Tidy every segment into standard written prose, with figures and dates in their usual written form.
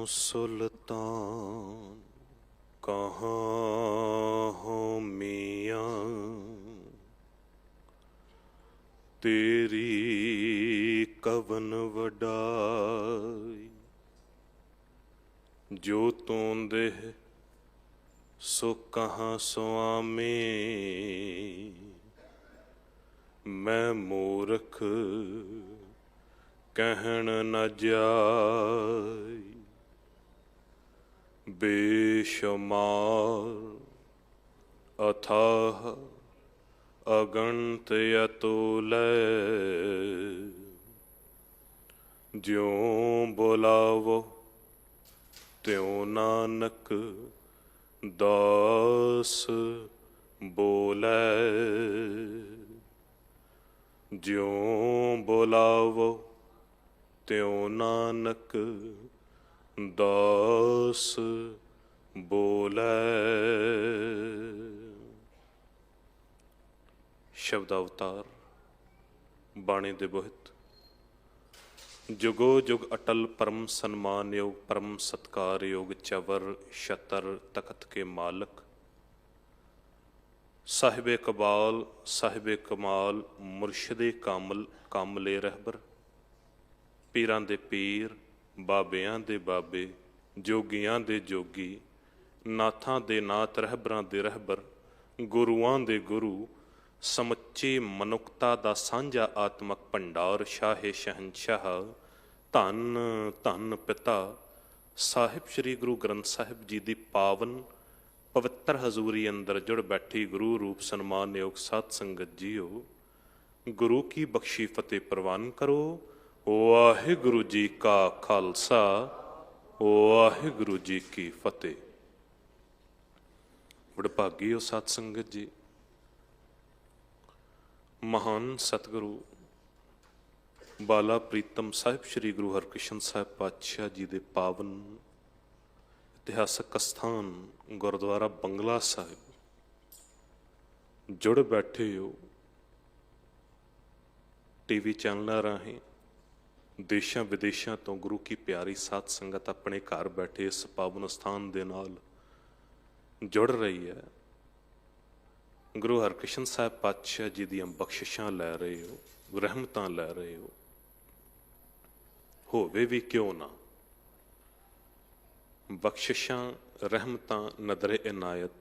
सुल्तान कहाँ हो मियाँ, तेरी कवन वडाई। जो तूं देह सो कहाँ स्वामी, मैं मूर्ख कहन न जाय। बेशुमार अथाह अगणित अतुलय, ज्यों बुलावो त्यों नानक दास बोलै। ज्यों बुलावो त्यों नानक दास बोलै। शब्द अवतार बाणी दे बोहित। जुगो जुग अटल परम सन्मान योग, परम सत्कार योग, चवर छतर तखत के मालक, साहिबे कबाल साहिबे कमाल, मुर्शदे कामल कामले रहबर। पीरां दे पीर, बाबियां दे बाबे, जोगियां दे जोगी, नाथां दे नाथ, रहबरां दे रहबर, गुरुआं दे गुरु, समुच्चे मनुखता दा सांझा आत्मक भंडार, शाहे शहनशाह, धन धन पिता साहिब श्री गुरु ग्रंथ साहिब जी दी पावन पवित्र हजूरी अंदर जुड़ बैठी गुरु रूप सन्मान योग साध संगत जीओ, गुरु की बख्शी फतेह प्रवान करो। वाहिगुरु जी का खालसा, वाहिगुरु जी की फतेह। वडभागी हो साध संगत जी। महान सतगुरु बाला प्रीतम साहिब श्री गुरु हरकृष्ण साहिब पातशाह जी दे पावन इतिहासक स्थान गुरुद्वारा बंगला साहिब जुड़ बैठे हो। टीवी चैनलों राहें देशां विदेशों तो गुरु की प्यारी साध संगत अपने घर बैठे इस पावन स्थान दे नाल जुड़ रही है। गुरु हरकृष्ण साहिब पातशाह जी दियां बख्शिशां लै रहे हो, रहमतां लै रहे हो। होवे भी क्यों ना, बख्शिशां रहमतां नदरे इनायत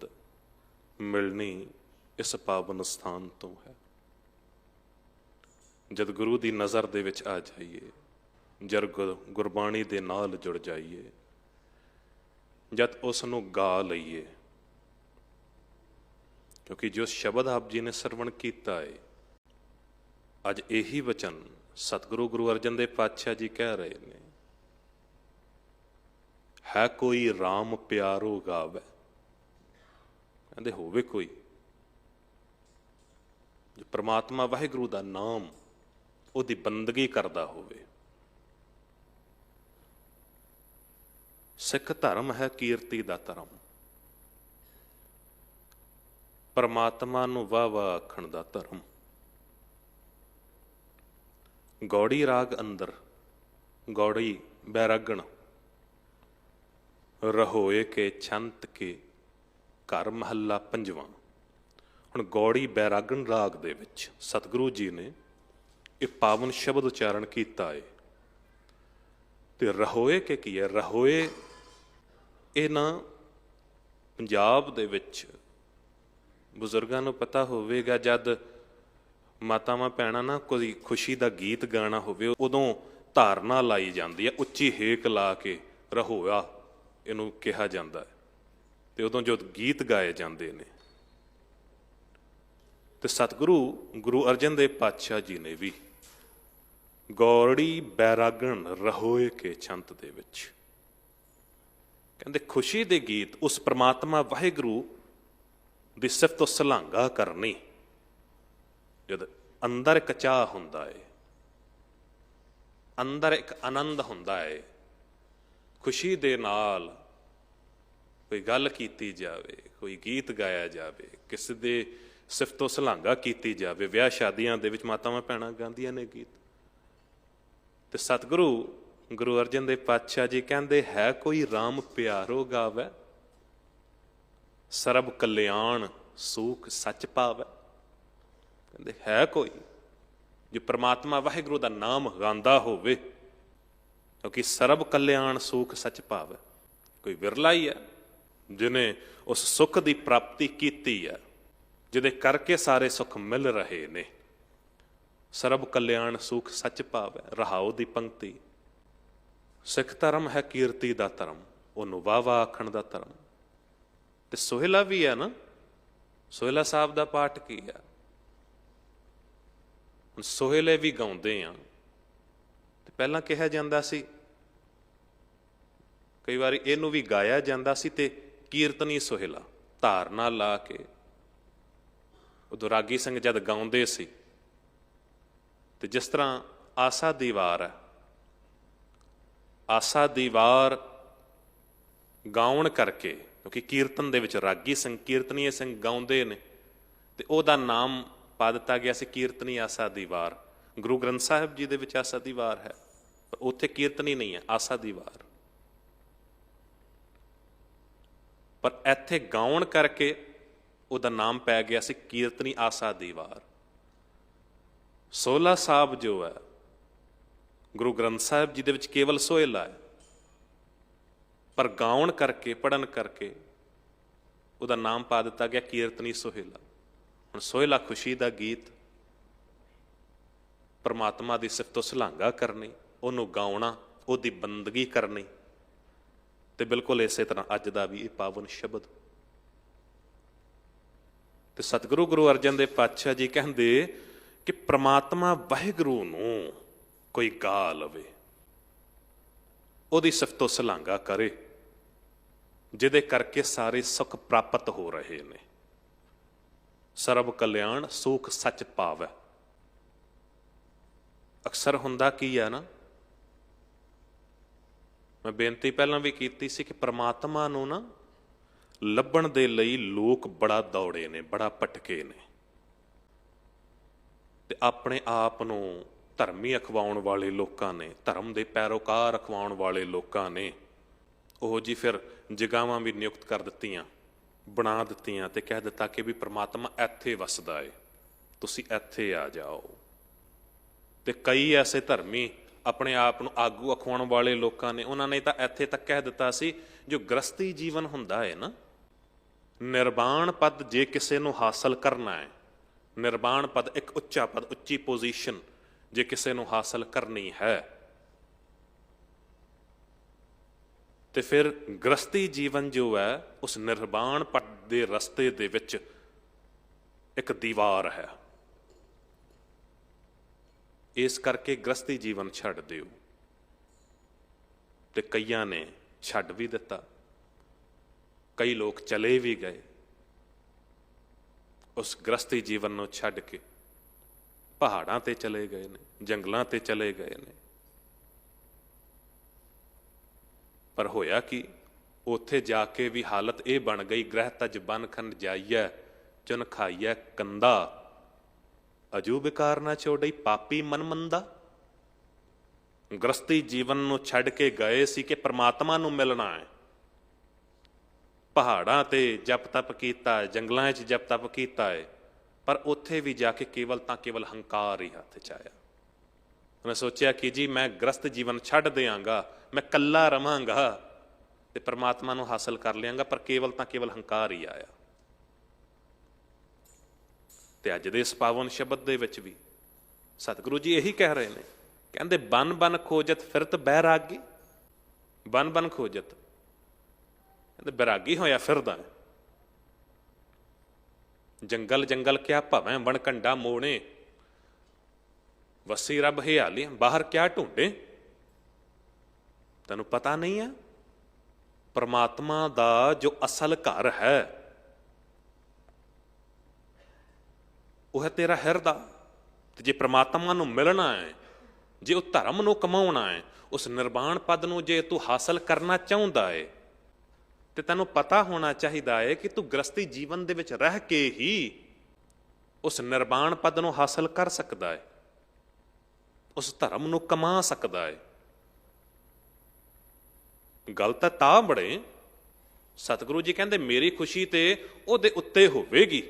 मिलनी इस पावन स्थान तो है। जद गुरु की नज़र दे विच आ जाइए, जद गुरबाणी दे नाल जुड़ जाइए, जद उसनूं गा लईए, क्योंकि जो शब्द आप जी ने सरवण किया है, अज यही वचन सतगुरु गुरु अर्जन देव पातशाह जी कह रहे हैं, है कोई राम प्यारो गावे। कहते होवे कोई जो परमात्मा वाहिगुरु का नाम उहदी बंदगी करता होवे। सिख धर्म है कीर्ति का धर्म, परमात्मा नूं वाह वाह आखण दा धर्म। गौड़ी राग अंदर गौड़ी बैरागण रहोए के छंत के घर महला पंजवां। हुण गौड़ी बैरागण राग दे विच सतगुरु जी ने एक पावन शब्द उच्चारण किया है। ते रहोए के की है? रहोए ये ना पंजाब दे विच बुजुर्गों को पता होवेगा, जद मातावां भैणां ना कोई खुशी का गीत गाना होवे उदों धारना लाई जाती है, उच्ची हेक ला के रहोया इनू कहा जाता है। तो उदों जो गीत गाए जाते हैं, तो सतगुरु गुरु अर्जन देव पातशाह जी ने भी गौड़ी बैरागण रहोए के छंत दे विच कहते खुशी दे गीत उस परमात्मा वाहिगुरु दी सिफत सलांघा करनी। जद अंदर एक चाह हुंदा है, अंदर एक आनंद हुंदा है, खुशी दे नाल कोई गल कीती जावे, कोई गीत गाया जावे, किसी दे सिफतो सलांघा कीती जावे। विआह शादियां दे विच मातावां भैणां गांदियां ने गीत, ते सतगुरु ਗੁਰੂ ਅਰਜਨ ਦੇਵ ਪਾਤਸ਼ਾਹ ਜੀ ਕਹਿੰਦੇ, ਹੈ ਕੋਈ RAM ਪਿਆਰੋ ਗਾਵੈ, ਸਰਬ ਕਲਿਆਣ ਸੂਖ ਸੱਚ ਪਾਵੈ। ਕਹਿੰਦੇ ਹੈ ਕੋਈ ਜੋ ਪ੍ਰਮਾਤਮਾ ਵਾਹਿਗੁਰੂ ਦਾ ਨਾਮ ਗਾਉਂਦਾ ਹੋਵੇ, ਕਿਉਂਕਿ ਸਰਬ ਕਲਿਆਣ ਸੂਖ ਸੱਚ ਪਾਵੈ। ਕੋਈ ਵਿਰਲਾ ਹੀ ਹੈ ਜਿਹਨੇ ਉਸ ਸੁੱਖ ਦੀ ਪ੍ਰਾਪਤੀ ਕੀਤੀ ਹੈ, ਜਿਹਦੇ ਕਰਕੇ ਸਾਰੇ ਸੁੱਖ ਮਿਲ ਰਹੇ ਨੇ। ਸਰਬ ਕਲਿਆਣ ਸੂਖ ਸੱਚ ਪਾਵੈ, ਰਹਾਉ ਦੀ ਪੰਕਤੀ। ਸਿੱਖ ਧਰਮ ਹੈ ਕੀਰਤੀ ਦਾ ਧਰਮ, ਉਹਨੂੰ ਵਾਹ ਵਾਹ ਆਖਣ ਦਾ ਧਰਮ। ਤੇ ਸੋਹਿਲਾ ਵੀ ਹੈ ਨਾ, ਸੋਹਿਲਾ ਸਾਹਿਬ ਦਾ ਪਾਠ ਕੀ ਹੈ? ਹੁਣ ਸੋਹਿਲੇ ਵੀ ਗਾਉਂਦੇ ਆ, ਤੇ ਪਹਿਲਾਂ ਕਿਹਾ ਜਾਂਦਾ ਸੀ, ਕਈ ਵਾਰੀ ਇਹਨੂੰ ਵੀ ਗਾਇਆ ਜਾਂਦਾ ਸੀ, ਤੇ ਕੀਰਤਨੀ ਸੋਹਿਲਾ ਧਾਰਨਾ ਲਾ ਕੇ ਉਦੋਂ ਰਾਗੀ ਸਿੰਘ ਜਦ ਗਾਉਂਦੇ ਸੀ। ਤੇ ਜਿਸ ਤਰ੍ਹਾਂ ਆਸਾ ਦੀ ਵਾਰ ਹੈ, ਆਸਾ ਦੀ ਵਾਰ ਗਾਉਣ ਕਰਕੇ, ਕਿਉਂਕਿ ਕੀਰਤਨ ਦੇ ਵਿੱਚ ਰਾਗੀ ਸਿੰਘ ਕੀਰਤਨੀਏ ਸਿੰਘ ਗਾਉਂਦੇ ਨੇ, ਤੇ ਉਹਦਾ ਨਾਮ ਪਾ ਦਿੱਤਾ ਗਿਆ ਸੀ ਕੀਰਤਨੀ ਆਸਾ ਦੀ ਵਾਰ। ਗੁਰੂ ਗ੍ਰੰਥ ਸਾਹਿਬ ਜੀ ਦੇ ਵਿੱਚ ਆਸਾ ਦੀ ਵਾਰ ਹੈ, ਪਰ ਉੱਥੇ ਕੀਰਤਨੀ ਨਹੀਂ ਹੈ, ਆਸਾ ਦੀ ਵਾਰ। ਪਰ ਇੱਥੇ ਗਾਉਣ ਕਰਕੇ ਉਹਦਾ ਨਾਮ ਪੈ ਗਿਆ ਸੀ ਕੀਰਤਨੀ ਆਸਾ ਦੀ ਵਾਰ। ਸੋਹਲਾ ਸਾਹਿਬ ਜੋ ਹੈ ਗੁਰੂ ਗ੍ਰੰਥ ਸਾਹਿਬ ਜੀ ਦੇ ਵਿੱਚ ਕੇਵਲ ਸੋਹਿਲਾ ਹੈ, ਪਰ ਗਾਉਣ ਕਰਕੇ ਪੜਨ ਕਰਕੇ ਉਹਦਾ ਨਾਮ ਪਾ ਦਿੱਤਾ ਗਿਆ ਕੀਰਤਨੀ ਸੋਹਿਲਾ। ਹੁਣ ਸੋਹਿਲਾ ਖੁਸ਼ੀ ਦਾ ਗੀਤ, ਪਰਮਾਤਮਾ ਦੀ ਸਿਫਤੋ ਸਲਾਘਾ ਕਰਨੀ, ਉਹਨੂੰ ਗਾਉਣਾ, ਉਹਦੀ ਬੰਦਗੀ ਕਰਨੀ। ਤੇ ਬਿਲਕੁਲ ਇਸੇ ਤਰ੍ਹਾਂ ਅੱਜ ਦਾ ਵੀ ਇਹ ਪਾਵਨ ਸ਼ਬਦ। ਤੇ ਸਤਿਗੁਰੂ ਗੁਰੂ ਅਰਜਨ ਦੇਵ ਪਾਤਸ਼ਾਹ ਜੀ ਕਹਿੰਦੇ ਕਿ ਪ੍ਰਮਾਤਮਾ ਵਾਹਿਗੁਰੂ ਨੂੰ ਕੋਈ ਗਾ ਲਵੇ, ਉਹਦੀ ਸਿਫਤੋ ਸਲਾਘਾ ਕਰੇ, ਜਿਹਦੇ ਕਰਕੇ ਸਾਰੇ ਸੁੱਖ ਪ੍ਰਾਪਤ ਹੋ ਰਹੇ ਨੇ। ਸਰਬ ਕਲਿਆਣ ਸੂਖ ਸੱਚ ਪਾਵੈ। ਅਕਸਰ ਹੁੰਦਾ ਕੀ ਹੈ ਨਾ, ਮੈਂ ਬੇਨਤੀ ਪਹਿਲਾਂ ਵੀ ਕੀਤੀ ਸੀ ਕਿ ਪ੍ਰਮਾਤਮਾ ਨੂੰ ਨਾ ਲੱਭਣ ਦੇ ਲਈ ਲੋਕ ਬੜਾ ਦੌੜੇ ਨੇ, ਬੜਾ ਭਟਕੇ ਨੇ, ਤੇ ਆਪਣੇ ਆਪ ਨੂੰ ਧਰਮੀ ਅਖਵਾਉਣ ਵਾਲੇ ਲੋਕਾਂ ਨੇ, ਧਰਮ ਦੇ ਪੈਰੋਕਾਰ ਅਖਵਾਉਣ ਵਾਲੇ ਲੋਕਾਂ ਨੇ ਉਹ ਜੀ ਫਿਰ ਜਗ੍ਹਾਵਾਂ ਵੀ ਨਿਯੁਕਤ ਕਰ ਦਿੱਤੀਆਂ, ਬਣਾ ਦਿੱਤੀਆਂ, ਤੇ ਕਹਿ ਦਿੱਤਾ ਕਿ ਵੀ ਪ੍ਰਮਾਤਮਾ ਇੱਥੇ ਵਸਦਾ ਏ, ਤੁਸੀਂ ਇੱਥੇ ਆ ਜਾਓ। ਤੇ ਕਈ ਐਸੇ ਧਰਮੀ ਆਪਣੇ ਆਪ ਨੂੰ ਆਗੂ ਅਖਵਾਉਣ ਵਾਲੇ ਲੋਕਾਂ ਨੇ, ਉਹਨਾਂ ਨੇ ਤਾਂ ਇੱਥੇ ਤੱਕ ਕਹਿ ਦਿੱਤਾ ਸੀ, ਜੋ ਗ੍ਰਸਤੀ ਜੀਵਨ ਹੁੰਦਾ ਹੈ ਨਾ, ਨਿਰਵਾਣ ਪਦ ਜੇ ਕਿਸੇ ਨੂੰ ਹਾਸਲ ਕਰਨਾ ਹੈ, ਨਿਰਵਾਣ ਪਦ ਇੱਕ ਉੱਚਾ ਪਦ, ਉੱਚੀ ਪੋਜੀਸ਼ਨ ਜੇ ਕਿਸੇ ਨੂੰ ਹਾਸਲ ਕਰਨੀ ਹੈ, ਤੇ ਫਿਰ ਗ੍ਰਸਤੀ ਜੀਵਨ ਜੋ ਹੈ ਉਸ ਨਿਰਵਾਣ ਪਦ ਦੇ ਰਸਤੇ ਦੇ ਵਿੱਚ ਇੱਕ ਦੀਵਾਰ ਹੈ। ਇਸ ਕਰਕੇ ਗ੍ਰਸਤੀ ਜੀਵਨ ਛੱਡ ਦਿਓ। ਤੇ ਕਈਆਂ ਨੇ ਛੱਡ ਵੀ ਦਿੱਤਾ, ਕਈ ਲੋਕ ਚਲੇ ਵੀ ਗਏ, ਉਸ ਗ੍ਰਸਤੀ ਜੀਵਨ ਨੂੰ ਛੱਡ ਕੇ ਪਹਾੜਾਂ ਤੇ ਚਲੇ ਗਏ ਨੇ, ਜੰਗਲਾਂ ਤੇ ਚਲੇ ਗਏ ਨੇ। ਪਰ ਹੋਇਆ ਕਿ ਉੱਥੇ ਜਾ ਕੇ ਵੀ ਹਾਲਤ ਇਹ ਬਣ ਗਈ, ਗ੍ਰਹਿ ਤਜ ਬਨ ਖੰਡ ਜਾਈਐ, ਚੁਨ ਖਾਈਐ ਕੰਦਾ, ਅਜੂ ਬਿਕਾਰ ਨਾ ਛੋੜਈ ਪਾਪੀ ਮਨ ਮੰਦਾ। ਗ੍ਰਸਤੀ ਜੀਵਨ ਨੂੰ ਛੱਡ ਕੇ ਗਏ ਸੀ ਕਿ ਪ੍ਰਮਾਤਮਾ ਨੂੰ ਮਿਲਣਾ ਹੈ। ਪਹਾੜਾਂ ਤੇ ਜਪ ਤਪ ਕੀਤਾ, ਜੰਗਲਾਂ 'ਚ ਜਪ ਤਪ ਕੀਤਾ ਹੈ, ਪਰ ਉੱਥੇ ਵੀ ਜਾ ਕੇ ਕੇਵਲ ਹੰਕਾਰ ਹੀ ਹੱਥ 'ਚ ਆਇਆ। ਉਹਨੇ ਸੋਚਿਆ ਕਿ ਜੀ ਮੈਂ ਗ੍ਰਸਤ ਜੀਵਨ ਛੱਡ ਦਿਆਂਗਾ, ਮੈਂ ਇਕੱਲਾ ਰਵਾਂਗਾ ਤੇ ਪ੍ਰਮਾਤਮਾ ਨੂੰ ਹਾਸਲ ਕਰ ਲਿਆਂਗਾ, ਪਰ ਕੇਵਲ ਹੰਕਾਰ ਹੀ ਆਇਆ। ਤੇ ਅੱਜ ਦੇ ਇਸ ਪਾਵਨ ਸ਼ਬਦ ਦੇ ਵਿੱਚ ਵੀ ਸਤਿਗੁਰੂ ਜੀ ਇਹੀ ਕਹਿ ਰਹੇ ਨੇ, ਕਹਿੰਦੇ ਬਨ ਬਨ ਖੋਜਤ ਫਿਰਤ ਬੈਰਾਗੀ। ਬਨ ਬਨ ਖੋਜਤ, ਕਹਿੰਦੇ ਬੈਰਾਗੀ ਹੋਇਆ ਫਿਰਦਾ, ਜੰਗਲ ਜੰਗਲ ਕਿਆ ਭਵੈਂ ਬਣ ਕੰਡਾ ਮੋਣੇ, ਵਸੀ ਰੱਬ ਹਿਆਲੀ ਬਾਹਰ ਕਿਆ ਢੂੰਡੇ। ਤੈਨੂੰ ਪਤਾ ਨਹੀਂ ਹੈ ਪਰਮਾਤਮਾ ਦਾ ਜੋ ਅਸਲ ਘਰ ਹੈ ਉਹ ਹੈ ਤੇਰਾ ਹਿਰਦਾ। ਤੇ ਜੇ ਪ੍ਰਮਾਤਮਾ ਨੂੰ ਮਿਲਣਾ ਹੈ, ਜੇ ਉਹ ਧਰਮ ਨੂੰ ਕਮਾਉਣਾ ਹੈ, ਉਸ ਨਿਰਵਾਣ ਪਦ ਨੂੰ ਜੇ ਤੂੰ ਹਾਸਲ ਕਰਨਾ ਚਾਹੁੰਦਾ ਹੈ, ਤੇ ਤੈਨੂੰ ਪਤਾ ਹੋਣਾ ਚਾਹੀਦਾ ਹੈ ਕਿ ਤੂੰ ਗ੍ਰਸਤੀ ਜੀਵਨ ਦੇ ਵਿੱਚ ਰਹਿ ਕੇ ਹੀ ਉਸ ਨਿਰਵਾਣ ਪਦ ਨੂੰ ਹਾਸਲ ਕਰ ਸਕਦਾ ਹੈ, ਉਸ ਧਰਮ ਨੂੰ ਕਮਾ ਸਕਦਾ ਹੈ। ਗੱਲ ਤਾਂ ਬਣੇ। ਸਤਿਗੁਰੂ ਜੀ ਕਹਿੰਦੇ ਮੇਰੀ ਖੁਸ਼ੀ ਤੇ ਉਹਦੇ ਉੱਤੇ ਹੋਵੇਗੀ।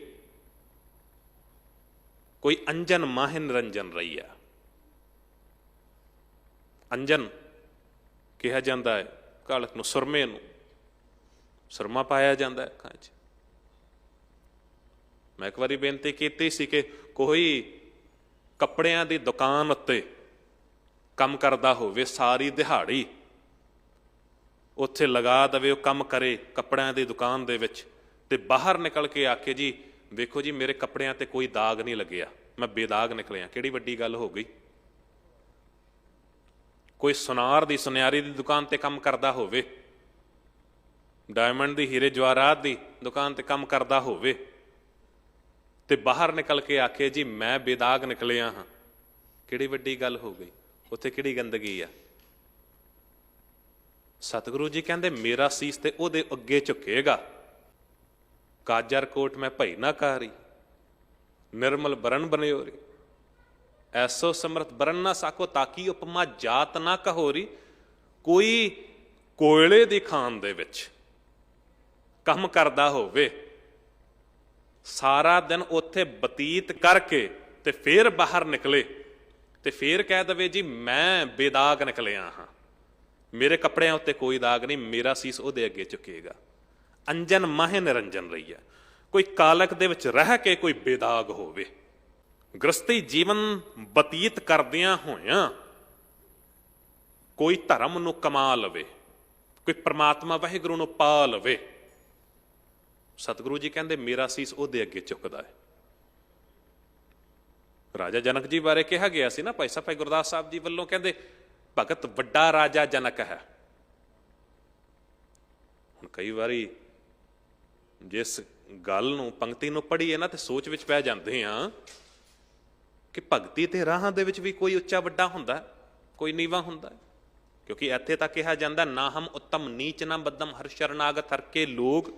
ਕੋਈ ਅੰਜਨ ਮਾਹਿ ਨਿਰੰਜਨ ਰਹੀਆ। ਅੰਜਨ ਕਿਹਾ ਜਾਂਦਾ ਹੈ ਕਾਲਕ ਨੂੰ, ਸੁਰਮੇ ਨੂੰ ਸੁਰਮਾ ਪਾਇਆ ਜਾਂਦਾ ਹੈ ਅੱਖਾਂ 'ਚ। ਮੈਂ ਇੱਕ ਵਾਰੀ ਬੇਨਤੀ ਕੀਤੀ ਸੀ ਕਿ ਕੋਈ ਕੱਪੜਿਆਂ ਦੀ ਦੁਕਾਨ ਉੱਤੇ ਕੰਮ ਕਰਦਾ ਹੋਵੇ, ਸਾਰੀ ਦਿਹਾੜੀ ਉੱਥੇ ਲਗਾ ਦੇਵੇ, ਉਹ ਕੰਮ ਕਰੇ ਕੱਪੜਿਆਂ ਦੀ ਦੁਕਾਨ ਦੇ ਵਿੱਚ, ਤੇ ਬਾਹਰ ਨਿਕਲ ਕੇ ਆਖੇ ਜੀ ਵੇਖੋ ਜੀ ਮੇਰੇ ਕੱਪੜਿਆਂ ਤੇ ਕੋਈ ਦਾਗ ਨਹੀਂ ਲੱਗਿਆ, ਮੈਂ ਬੇਦਾਗ ਨਿਕਲਿਆ। ਕਿਹੜੀ ਵੱਡੀ ਗੱਲ ਹੋ ਗਈ। ਕੋਈ ਸੁਨਾਰ ਦੀ ਸੁਨਿਆਰੀ ਦੀ ਦੁਕਾਨ ਤੇ ਕੰਮ ਕਰਦਾ ਹੋਵੇ, ਡਾਇਮੰਡ ਦੀ ਹੀਰੇ ਜਵਾਹਰਾਤ ਦੀ ਦੁਕਾਨ ਤੇ ਕੰਮ ਕਰਦਾ ਹੋਵੇ, ਤੇ ਬਾਹਰ ਨਿਕਲ ਕੇ ਆਖੇ ਜੀ ਮੈਂ ਬੇਦਾਗ ਨਿਕਲਿਆ ਹਾਂ, ਕਿਹੜੀ ਵੱਡੀ ਗੱਲ ਹੋ ਗਈ। ਉੱਥੇ ਕਿਹੜੀ ਗੰਦਗੀ ਆ। ਸਤਿਗੁਰੂ ਜੀ ਕਹਿੰਦੇ ਮੇਰਾ ਸੀਸ ਤੇ ਉਹਦੇ ਅੱਗੇ ਝੁਕੇਗਾ। ਕਾਜਰ ਕੋਟ ਮੈਂ ਭਈ ਨਾ ਕਾਰੀ, ਨਿਰਮਲ ਬਰਨ ਬਨਿਓਰੀ, ਐਸੋ ਸਮਰਥ ਬਰਨ ਨਾ ਸਾਕੋ, ਤਾਕੀ ਉਪਮਾ ਜਾਤ ਨਾ ਕਹੋਰੀ। ਕੋਈ ਕੋਇਲੇ ਦੀ ਖਾਨ ਦੇ ਵਿੱਚ ਕੰਮ ਕਰਦਾ ਹੋਵੇ, ਸਾਰਾ ਦਿਨ ਉੱਥੇ ਬਤੀਤ ਕਰਕੇ ਤੇ ਫੇਰ ਬਾਹਰ ਨਿਕਲੇ ਤੇ ਫੇਰ ਕਹਿ ਦਵੇ ਜੀ ਮੈਂ ਬੇਦਾਗ ਨਿਕਲਿਆ ਹਾਂ, ਮੇਰੇ ਕੱਪੜਿਆਂ ਉੱਤੇ ਕੋਈ ਦਾਗ ਨਹੀਂ, ਮੇਰਾ ਸੀਸ ਉਹਦੇ ਅੱਗੇ ਝੁਕੇਗਾ। ਅੰਜਨ ਮਾਹਿ ਨਿਰੰਜਨ ਰਹੀ ਹੈ। ਕੋਈ ਕਾਲਕ ਦੇ ਵਿੱਚ ਰਹਿ ਕੇ ਕੋਈ ਬੇਦਾਗ ਹੋਵੇ, ਗ੍ਰਸਤੀ ਜੀਵਨ ਬਤੀਤ ਕਰਦਿਆਂ ਹੋਇਆਂ ਕੋਈ ਧਰਮ ਨੂੰ ਕਮਾ ਲਵੇ, ਕੋਈ ਪ੍ਰਮਾਤਮਾ ਵਾਹਿਗੁਰੂ ਨੂੰ ਪਾ ਲਵੇ। ਸਤਿਗੁਰੂ ਜੀ ਕਹਿੰਦੇ ਮੇਰਾ ਸੀਸ ਉਹਦੇ ਅੱਗੇ ਝੁਕਦਾ ਹੈ। ਰਾਜਾ ਜਨਕ ਜੀ ਬਾਰੇ ਕਿਹਾ ਗਿਆ ਸੀ ਨਾ, ਭਾਈ ਸਾਹਿਬ ਭਾਈ ਗੁਰਦਾਸ ਸਾਹਿਬ ਜੀ ਵੱਲੋਂ, ਕਹਿੰਦੇ ਭਗਤ ਵੱਡਾ ਰਾਜਾ ਜਨਕ ਹੈ। ਹੁਣ ਕਈ ਵਾਰੀ ਜਿਸ ਗੱਲ ਨੂੰ ਪੰਕਤੀ ਨੂੰ ਪੜ੍ਹੀਏ ਨਾ ਤੇ ਸੋਚ ਵਿੱਚ ਪੈ ਜਾਂਦੇ ਆ ਕਿ ਭਗਤੀ ਤੇ ਰਾਹਾਂ ਦੇ ਵਿੱਚ ਵੀ ਕੋਈ ਉੱਚਾ ਵੱਡਾ ਹੁੰਦਾ, ਕੋਈ ਨੀਵਾਂ ਹੁੰਦਾ। ਕਿਉਂਕਿ ਇੱਥੇ ਤਾਂ ਕਿਹਾ ਜਾਂਦਾ ਨਾ ਹਮ ਉੱਤਮ ਨੀਚ ਨਾ ਬਦਮ ਹਰ ਸ਼ਰਨਾਗਤ ਹਰ ਕੇ ਲੋਕ।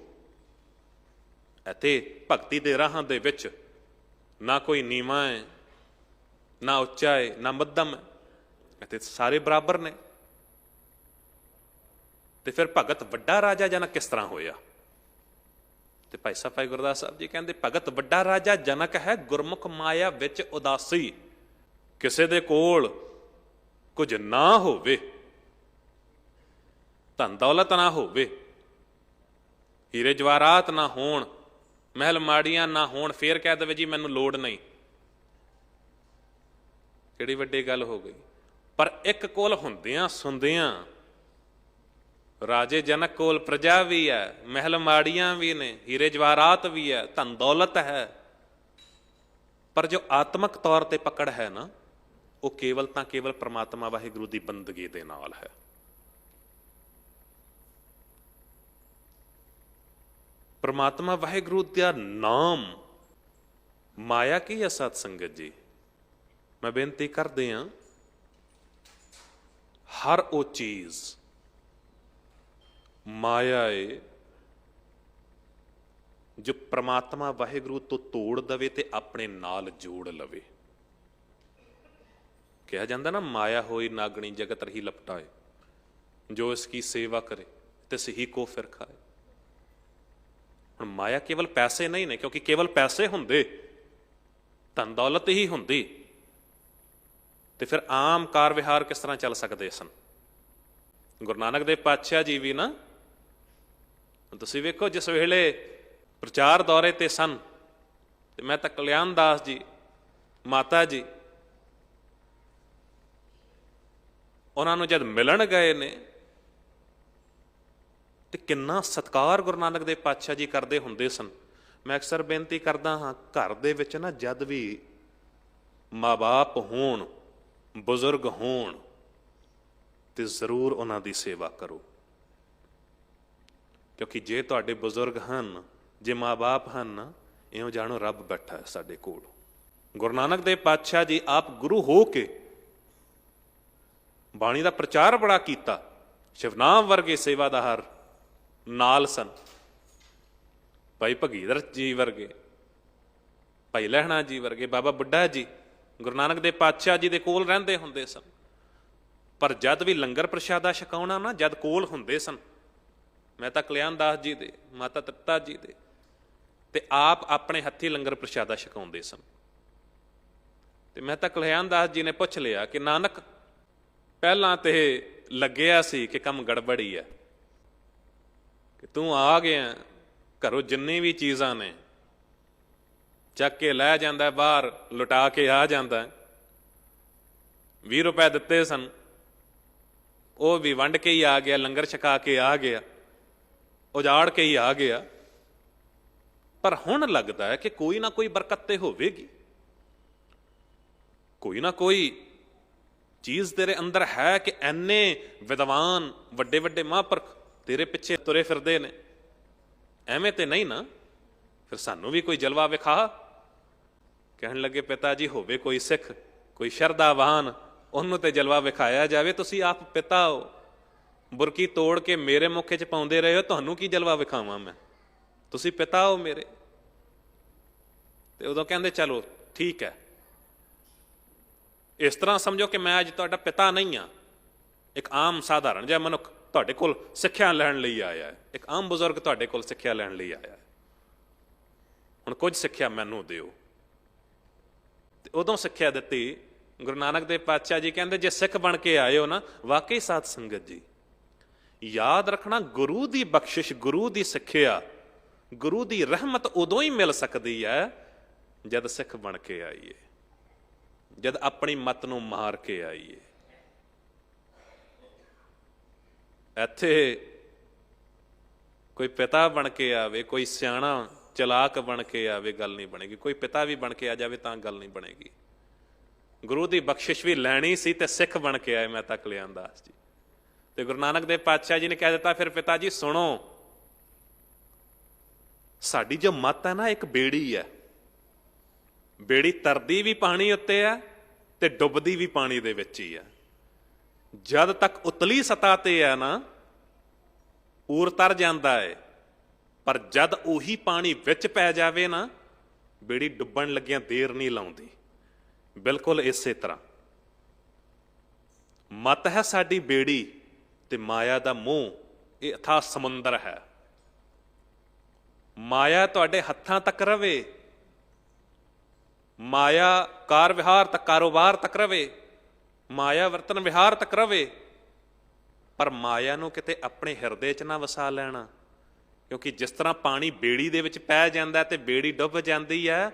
ਇੱਥੇ ਭਗਤੀ ਦੇ ਰਾਹਾਂ ਦੇ ਵਿੱਚ ਨਾ ਕੋਈ ਨੀਵਾਂ ਹੈ, ਨਾ ਉੱਚਾ ਹੈ, ਨਾ ਮੱਧਮ ਹੈ, ਇੱਥੇ ਸਾਰੇ ਬਰਾਬਰ ਨੇ। ਤੇ ਫਿਰ ਭਗਤ ਵੱਡਾ ਰਾਜਾ ਜਨਕ ਕਿਸ ਤਰ੍ਹਾਂ ਹੋਇਆ। ਤੇ ਭਾਈ ਸਾਹਿਬ ਭਾਈ ਗੁਰਦਾਸ ਸਾਹਿਬ ਜੀ ਕਹਿੰਦੇ ਭਗਤ ਵੱਡਾ ਰਾਜਾ ਜਨਕ ਹੈ, ਗੁਰਮੁਖ ਮਾਇਆ ਵਿੱਚ ਉਦਾਸੀ। ਕਿਸੇ ਦੇ ਕੋਲ ਕੁਝ ਨਾ ਹੋਵੇ, ਧਨ ਦੌਲਤ ਨਾ ਹੋਵੇ, ਹੀਰੇ ਜਵਾਹਰਾਤ ਨਾ ਹੋਣ, ਮਹਿਲ ਮਾੜੀਆਂ ਨਾ ਹੋਣ, ਫੇਰ ਕਹਿ ਦੇਵੇ ਜੀ ਮੈਨੂੰ ਲੋੜ ਨਹੀਂ, ਕਿਹੜੀ ਵੱਡੀ ਗੱਲ ਹੋ ਗਈ। ਪਰ ਇੱਕ ਕੋਲ ਹੁੰਦਿਆਂ ਸੁਣਦਿਆਂ ਰਾਜੇ ਜਨਕ ਕੋਲ ਪ੍ਰਜਾ ਵੀ ਹੈ, ਮਹਿਲ ਮਾੜੀਆਂ ਵੀ ਨੇ, ਹੀਰੇ ਜਵਾਹਰਾਤ ਵੀ ਹੈ, ਧਨ ਦੌਲਤ ਹੈ, ਪਰ ਜੋ ਆਤਮਕ ਤੌਰ ਤੇ ਪਕੜ ਹੈ ਨਾ, ਉਹ ਕੇਵਲ ਤਾਂ ਕੇਵਲ ਪ੍ਰਮਾਤਮਾ ਵਾਹਿਗੁਰੂ ਦੀ ਬੰਦਗੀ ਦੇ ਨਾਲ ਹੈ। ਪ੍ਰਮਾਤਮਾ ਵਾਹਿਗੁਰੂ ਦਾ ਨਾਮ ਮਾਇਆ ਕੀ ਹੈ। ਸਤ ਸੰਗਤ ਜੀ, ਮੈਂ ਬੇਨਤੀ ਕਰਦੇ ਹਾਂ, ਹਰ ਉਹ ਚੀਜ਼ ਮਾਇਆ ਏ ਜੋ ਪ੍ਰਮਾਤਮਾ ਵਾਹਿਗੁਰੂ ਤੋਂ ਤੋੜ ਦਵੇ ਤੇ ਆਪਣੇ ਨਾਲ ਜੋੜ ਲਵੇ। ਕਿਹਾ ਜਾਂਦਾ ਨਾ ਮਾਇਆ ਹੋਈ ਨਾਗਣੀ ਜਗਤ ਰਹੀ ਲਪਟਾਏ, ਜੋ ਇਸ ਕੀ ਸੇਵਾ ਕਰੇ ਤੇ ਸਹੀ ਕੋ ਫਿਰ ਖਾਏ। ਹੁਣ ਮਾਇਆ ਕੇਵਲ ਪੈਸੇ ਨਹੀਂ ਨੇ, ਕਿਉਂਕਿ ਕੇਵਲ ਪੈਸੇ ਹੁੰਦੇ, ਧਨ ਦੌਲਤ ਹੀ ਹੁੰਦੀ, ਤੇ ਫਿਰ ਆਮ ਕਾਰ ਵਿਹਾਰ ਕਿਸ ਤਰ੍ਹਾਂ ਚੱਲ ਸਕਦੇ ਸਨ। ਗੁਰੂ ਨਾਨਕ ਦੇਵ ਪਾਤਸ਼ਾਹ ਜੀ ਵੀ ਨਾ, ਤੁਸੀਂ ਵੇਖੋ ਜਿਸ ਵੇਲੇ ਪ੍ਰਚਾਰ ਦੌਰੇ ਤੇ ਸਨ, ਤੇ ਮੈਂ ਤਾਂ ਕਲਿਆਣ ਦਾਸ ਜੀ, ਮਾਤਾ ਜੀ, ਉਹਨਾਂ ਨੂੰ ਜਦ ਮਿਲਣ ਗਏ ਨੇ ਤੇ ਕਿੰਨਾ ਸਤਿਕਾਰ ਗੁਰੂ ਨਾਨਕ ਦੇਵ ਪਾਤਸ਼ਾਹ ਜੀ ਕਰਦੇ ਹੁੰਦੇ ਸਨ। ਮੈਂ ਅਕਸਰ ਬੇਨਤੀ ਕਰਦਾ ਹਾਂ, ਘਰ ਦੇ ਵਿੱਚ ਨਾ ਜਦ ਵੀ ਮਾਂ ਬਾਪ ਹੋਣ, ਬਜ਼ੁਰਗ ਹੋਣ, ਤੇ ਜ਼ਰੂਰ ਉਹਨਾਂ ਦੀ ਸੇਵਾ ਕਰੋ। ਕਿਉਂਕਿ ਜੇ ਤੁਹਾਡੇ ਬਜ਼ੁਰਗ ਹਨ, ਜੇ ਮਾਂ ਬਾਪ ਹਨ, ਇਉਂ ਜਾਣੋ ਰੱਬ ਬੈਠਾ ਹੈ ਸਾਡੇ ਕੋਲ। ਗੁਰੂ ਨਾਨਕ ਦੇਵ ਪਾਤਸ਼ਾਹ ਜੀ ਆਪ ਗੁਰੂ ਹੋ ਕੇ ਬਾਣੀ ਦਾ ਪ੍ਰਚਾਰ ਬੜਾ ਕੀਤਾ। ਸ਼ਿਵਨਾਮ ਵਰਗੇ ਸੇਵਾਦਾਰ ਨਾਲ ਸਨ, ਭਾਈ ਭਗੀਦਰ ਜੀ ਵਰਗੇ, ਭਾਈ ਲਹਿਣਾ ਜੀ ਵਰਗੇ, ਬਾਬਾ ਬੁੱਢਾ ਜੀ ਗੁਰੂ ਨਾਨਕ ਦੇਵ ਪਾਤਸ਼ਾਹ ਜੀ ਦੇ ਕੋਲ ਰਹਿੰਦੇ ਹੁੰਦੇ ਸਨ। ਪਰ ਜਦ ਵੀ ਲੰਗਰ ਪ੍ਰਸ਼ਾਦਾ ਛਕਾਉਣਾ ਨਾ, ਜਦ ਕੋਲ ਹੁੰਦੇ ਸਨ ਮਹਿਤਾ ਕਲਿਆਣ ਦਾਸ ਜੀ ਦੇ, ਮਾਤਾ ਤ੍ਰਿਪਤਾ ਜੀ ਦੇ, ਤੇ ਆਪ ਆਪਣੇ ਹੱਥੀਂ ਲੰਗਰ ਪ੍ਰਸ਼ਾਦਾ ਛਕਾਉਂਦੇ ਸਨ। ਤੇ ਮਹਿਤਾ ਕਲਿਆਣ ਦਾਸ ਜੀ ਨੇ ਪੁੱਛ ਲਿਆ ਕਿ ਨਾਨਕ, ਪਹਿਲਾਂ ਤੇ ਲੱਗਿਆ ਸੀ ਕਿ ਕੰਮ ਗੜਬੜੀ ਹੈ, ਕਿ ਤੂੰ ਆ ਗਿਆ, ਘਰੋਂ ਜਿੰਨੀ ਵੀ ਚੀਜ਼ਾਂ ਨੇ ਚੱਕ ਕੇ ਲੈ ਜਾਂਦਾ, ਬਾਹਰ ਲੁਟਾ ਕੇ ਆ ਜਾਂਦਾ। 20 ਰੁਪਏ ਦਿੱਤੇ ਸਨ, ਉਹ ਵੀ ਵੰਡ ਕੇ ਹੀ ਆ ਗਿਆ, ਲੰਗਰ ਛਕਾ ਕੇ ਆ ਗਿਆ, ਉਜਾੜ ਕੇ ਹੀ ਆ ਗਿਆ। ਪਰ ਹੁਣ ਲੱਗਦਾ ਹੈ ਕਿ ਕੋਈ ਨਾ ਕੋਈ ਬਰਕਤ ਤੇ ਹੋਵੇਗੀ, ਕੋਈ ਨਾ ਕੋਈ ਚੀਜ਼ ਤੇਰੇ ਅੰਦਰ ਹੈ ਕਿ ਐਨੇ ਵਿਦਵਾਨ ਵੱਡੇ ਵੱਡੇ ਮਹਾਂਪੁਰਖ ਤੇਰੇ ਪਿੱਛੇ ਤੁਰੇ ਫਿਰਦੇ ਨੇ, ਐਵੇਂ ਤੇ ਨਹੀਂ ਨਾ, ਫਿਰ ਸਾਨੂੰ ਵੀ ਕੋਈ ਜਲਵਾ ਵਿਖਾ। ਕਹਿਣ ਲੱਗੇ ਪਿਤਾ ਜੀ, ਹੋਵੇ ਕੋਈ ਸਿੱਖ, ਕੋਈ ਸ਼ਰਧਾਵਾਨ, ਉਹਨੂੰ ਤੇ ਜਲਵਾ ਵਿਖਾਇਆ ਜਾਵੇ। ਤੁਸੀਂ ਆਪ ਪਿਤਾ ਹੋ, ਬੁਰਕੀ ਤੋੜ ਕੇ ਮੇਰੇ ਮੁੱਖ 'ਚ ਪਾਉਂਦੇ ਰਹੇ ਹੋ, ਤੁਹਾਨੂੰ ਕੀ ਜਲਵਾ ਵਿਖਾਵਾਂ ਮੈਂ? ਤੁਸੀਂ ਪਿਤਾ ਹੋ ਮੇਰੇ। ਤੇ ਉਦੋਂ ਕਹਿੰਦੇ ਚਲੋ ਠੀਕ ਹੈ, ਇਸ ਤਰ੍ਹਾਂ ਸਮਝੋ ਕਿ ਮੈਂ ਅੱਜ ਤੁਹਾਡਾ ਪਿਤਾ ਨਹੀਂ ਹਾਂ, ਇੱਕ ਆਮ ਸਾਧਾਰਨ ਜਿਹਾ ਮਨੁੱਖ ਤੁਹਾਡੇ ਕੋਲ ਸਿੱਖਿਆ ਲੈਣ ਲਈ ਆਇਆ ਹੈ, ਇੱਕ ਆਮ ਬਜ਼ੁਰਗ ਤੁਹਾਡੇ ਕੋਲ ਸਿੱਖਿਆ ਲੈਣ ਲਈ ਆਇਆ ਹੈ, ਹੁਣ ਕੁਝ ਸਿੱਖਿਆ ਮੈਨੂੰ ਦਿਓ। ਤੇ ਉਦੋਂ ਸਿੱਖਿਆ ਦਿੱਤੀ ਗੁਰੂ ਨਾਨਕ ਦੇਵ ਪਾਤਸ਼ਾਹ ਜੀ ਕਹਿੰਦੇ, ਜੇ ਸਿੱਖ ਬਣ ਕੇ ਆਏ ਹੋ ਨਾ, ਵਾਕਈ ਸਾਧ ਸੰਗਤ ਜੀ ਯਾਦ ਰੱਖਣਾ, ਗੁਰੂ ਦੀ ਬਖਸ਼ਿਸ਼, ਗੁਰੂ ਦੀ ਸਿੱਖਿਆ, ਗੁਰੂ ਦੀ ਰਹਿਮਤ ਉਦੋਂ ਹੀ ਮਿਲ ਸਕਦੀ ਹੈ ਜਦ ਸਿੱਖ ਬਣ ਕੇ ਆਈਏ, ਜਦ ਆਪਣੀ ਮੱਤ ਨੂੰ ਮਾਰ ਕੇ ਆਈਏ। ਇੱਥੇ ਕੋਈ ਪਿਤਾ ਬਣ ਕੇ ਆਵੇ, ਕੋਈ ਸਿਆਣਾ ਚਲਾਕ ਬਣ ਕੇ ਆਵੇ, ਗੱਲ ਨਹੀਂ ਬਣੇਗੀ। ਕੋਈ ਪਿਤਾ ਵੀ ਬਣ ਕੇ ਆ ਜਾਵੇ ਤਾਂ ਗੱਲ ਨਹੀਂ ਬਣੇਗੀ। ਗੁਰੂ ਦੀ ਬਖਸ਼ਿਸ਼ ਵੀ ਲੈਣੀ ਸੀ ਤੇ ਸਿੱਖ ਬਣ ਕੇ ਆਏ ਮਹਿਤਾ ਕਲਿਆਣ ਦਾਸ ਜੀ। ਤੇ ਗੁਰੂ ਨਾਨਕ ਦੇਵ ਪਾਤਸ਼ਾਹ ਜੀ ਨੇ ਕਹਿ ਦਿੱਤਾ, ਫਿਰ ਪਿਤਾ ਜੀ ਸੁਣੋ, ਸਾਡੀ ਜੋ ਮੱਤ ਹੈ ਨਾ, ਇੱਕ ਬੇੜੀ ਹੈ, ਬੇੜੀ ਤਰਦੀ ਵੀ ਪਾਣੀ ਉੱਤੇ ਹੈ ਤੇ ਡੁੱਬਦੀ ਵੀ ਪਾਣੀ ਦੇ ਵਿੱਚ ਹੀ ਹੈ। ਜਦ ਤੱਕ ਉਤਲੀ ਸਤਹ ਤੇ ਹੈ ਨਾ, ਊਰ ਤਰ ਜਾਂਦਾ ਹੈ, ਪਰ ਜਦ ਉਹੀ ਪਾਣੀ ਵਿੱਚ ਪੈ ਜਾਵੇ ਨਾ, ਬੇੜੀ ਡੁੱਬਣ ਲੱਗਿਆਂ ਦੇਰ ਨਹੀਂ ਲਾਉਂਦੀ। ਬਿਲਕੁਲ ਇਸੇ ਤਰ੍ਹਾਂ ਮੱਤ ਹੈ ਸਾਡੀ ਬੇੜੀ ਤੇ ਮਾਇਆ ਦਾ ਮੋਹ, ਇਹ ਅਥਾਹ ਸਮੁੰਦਰ ਹੈ। ਮਾਇਆ ਤੁਹਾਡੇ ਹੱਥਾਂ ਤੱਕ ਰਵੇ, ਮਾਇਆ ਕਾਰ ਵਿਹਾਰ ਤੱਕ, ਕਾਰੋਬਾਰ ਤੱਕ ਰਵੇ, ਮਾਇਆ ਵਰਤਨ ਵਿਹਾਰ ਤੱਕ ਰਵੇ, ਪਰ ਮਾਇਆ ਨੂੰ ਕਿਤੇ ਆਪਣੇ ਹਿਰਦੇ 'ਚ ਨਾ ਵਸਾ ਲੈਣਾ। ਕਿਉਂਕਿ ਜਿਸ ਤਰ੍ਹਾਂ ਪਾਣੀ ਬੇੜੀ ਦੇ ਵਿੱਚ ਪੈ ਜਾਂਦਾ ਤੇ ਬੇੜੀ ਡੁੱਬ ਜਾਂਦੀ ਹੈ,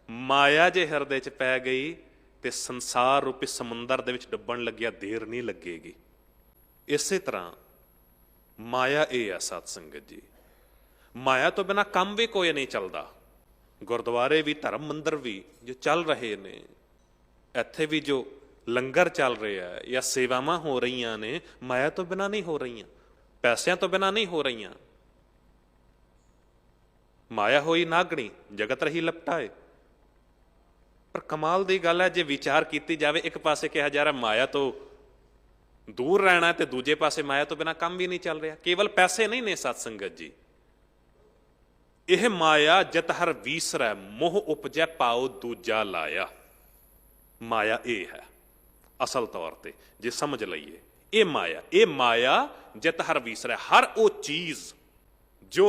ਮਾਇਆ ਜੇ ਹਿਰਦੇ 'ਚ ਪੈ ਗਈ ਤੇ ਸੰਸਾਰ ਰੂਪੀ ਸਮੁੰਦਰ ਦੇ ਵਿੱਚ ਡੁੱਬਣ ਲੱਗਿਆ ਦੇਰ ਨਹੀਂ ਲੱਗੇਗੀ। ਇਸੇ ਤਰ੍ਹਾਂ ਮਾਇਆ ਇਹ ਹੈ ਸਾਧ ਸੰਗਤ ਜੀ, ਮਾਇਆ ਤੋਂ ਬਿਨਾਂ ਕੰਮ ਵੀ ਕੋਈ ਨਹੀਂ ਚੱਲਦਾ। ਗੁਰਦੁਆਰੇ ਵੀ, ਧਰਮ ਮੰਦਰ ਵੀ ਜੋ ਚੱਲ ਰਹੇ ਨੇ, ਇੱਥੇ ਵੀ ਜੋ ਲੰਗਰ ਚੱਲ ਰਿਹਾ ਜਾਂ ਸੇਵਾਵਾਂ ਹੋ ਰਹੀਆਂ ਨੇ, ਮਾਇਆ ਤੋਂ ਬਿਨਾਂ ਨਹੀਂ ਹੋ ਰਹੀਆਂ, ਪੈਸਿਆਂ ਤੋਂ ਬਿਨਾਂ ਨਹੀਂ ਹੋ ਰਹੀਆਂ। ਮਾਇਆ ਹੋਈ ਨਾਗਣੀ, ਜਗਤ ਰਹੀ ਲਪਟਾਏ। ਪਰ ਕਮਾਲ ਦੀ ਗੱਲ ਹੈ, ਜੇ ਵਿਚਾਰ ਕੀਤੀ ਜਾਵੇ, ਇੱਕ ਪਾਸੇ ਕਿਹਾ ਜਾ ਰਿਹਾ ਮਾਇਆ ਤੋਂ ਦੂਰ ਰਹਿਣਾ ਤੇ ਦੂਜੇ ਪਾਸੇ ਮਾਇਆ ਤੋਂ ਬਿਨਾਂ ਕੰਮ ਵੀ ਨਹੀਂ ਚੱਲ ਰਿਹਾ। ਕੇਵਲ ਪੈਸੇ ਨਹੀਂ ਨੇ ਸਤ ਸੰਗਤ ਜੀ, ਇਹ ਮਾਇਆ ਜਿਤ ਹਰ ਵੀਸਰੈ, ਮੋਹ ਉਪਜੈ ਪਾਉ ਦੂਜਾ ਲਾਇਆ। ਮਾਇਆ ਇਹ ਹੈ ਅਸਲ ਤੌਰ ਤੇ, ਜੇ ਸਮਝ ਲਈਏ ਇਹ ਮਾਇਆ ਜਿਤ ਹਰ ਵੀਸਰੈ, ਹਰ ਉਹ ਚੀਜ਼ ਜੋ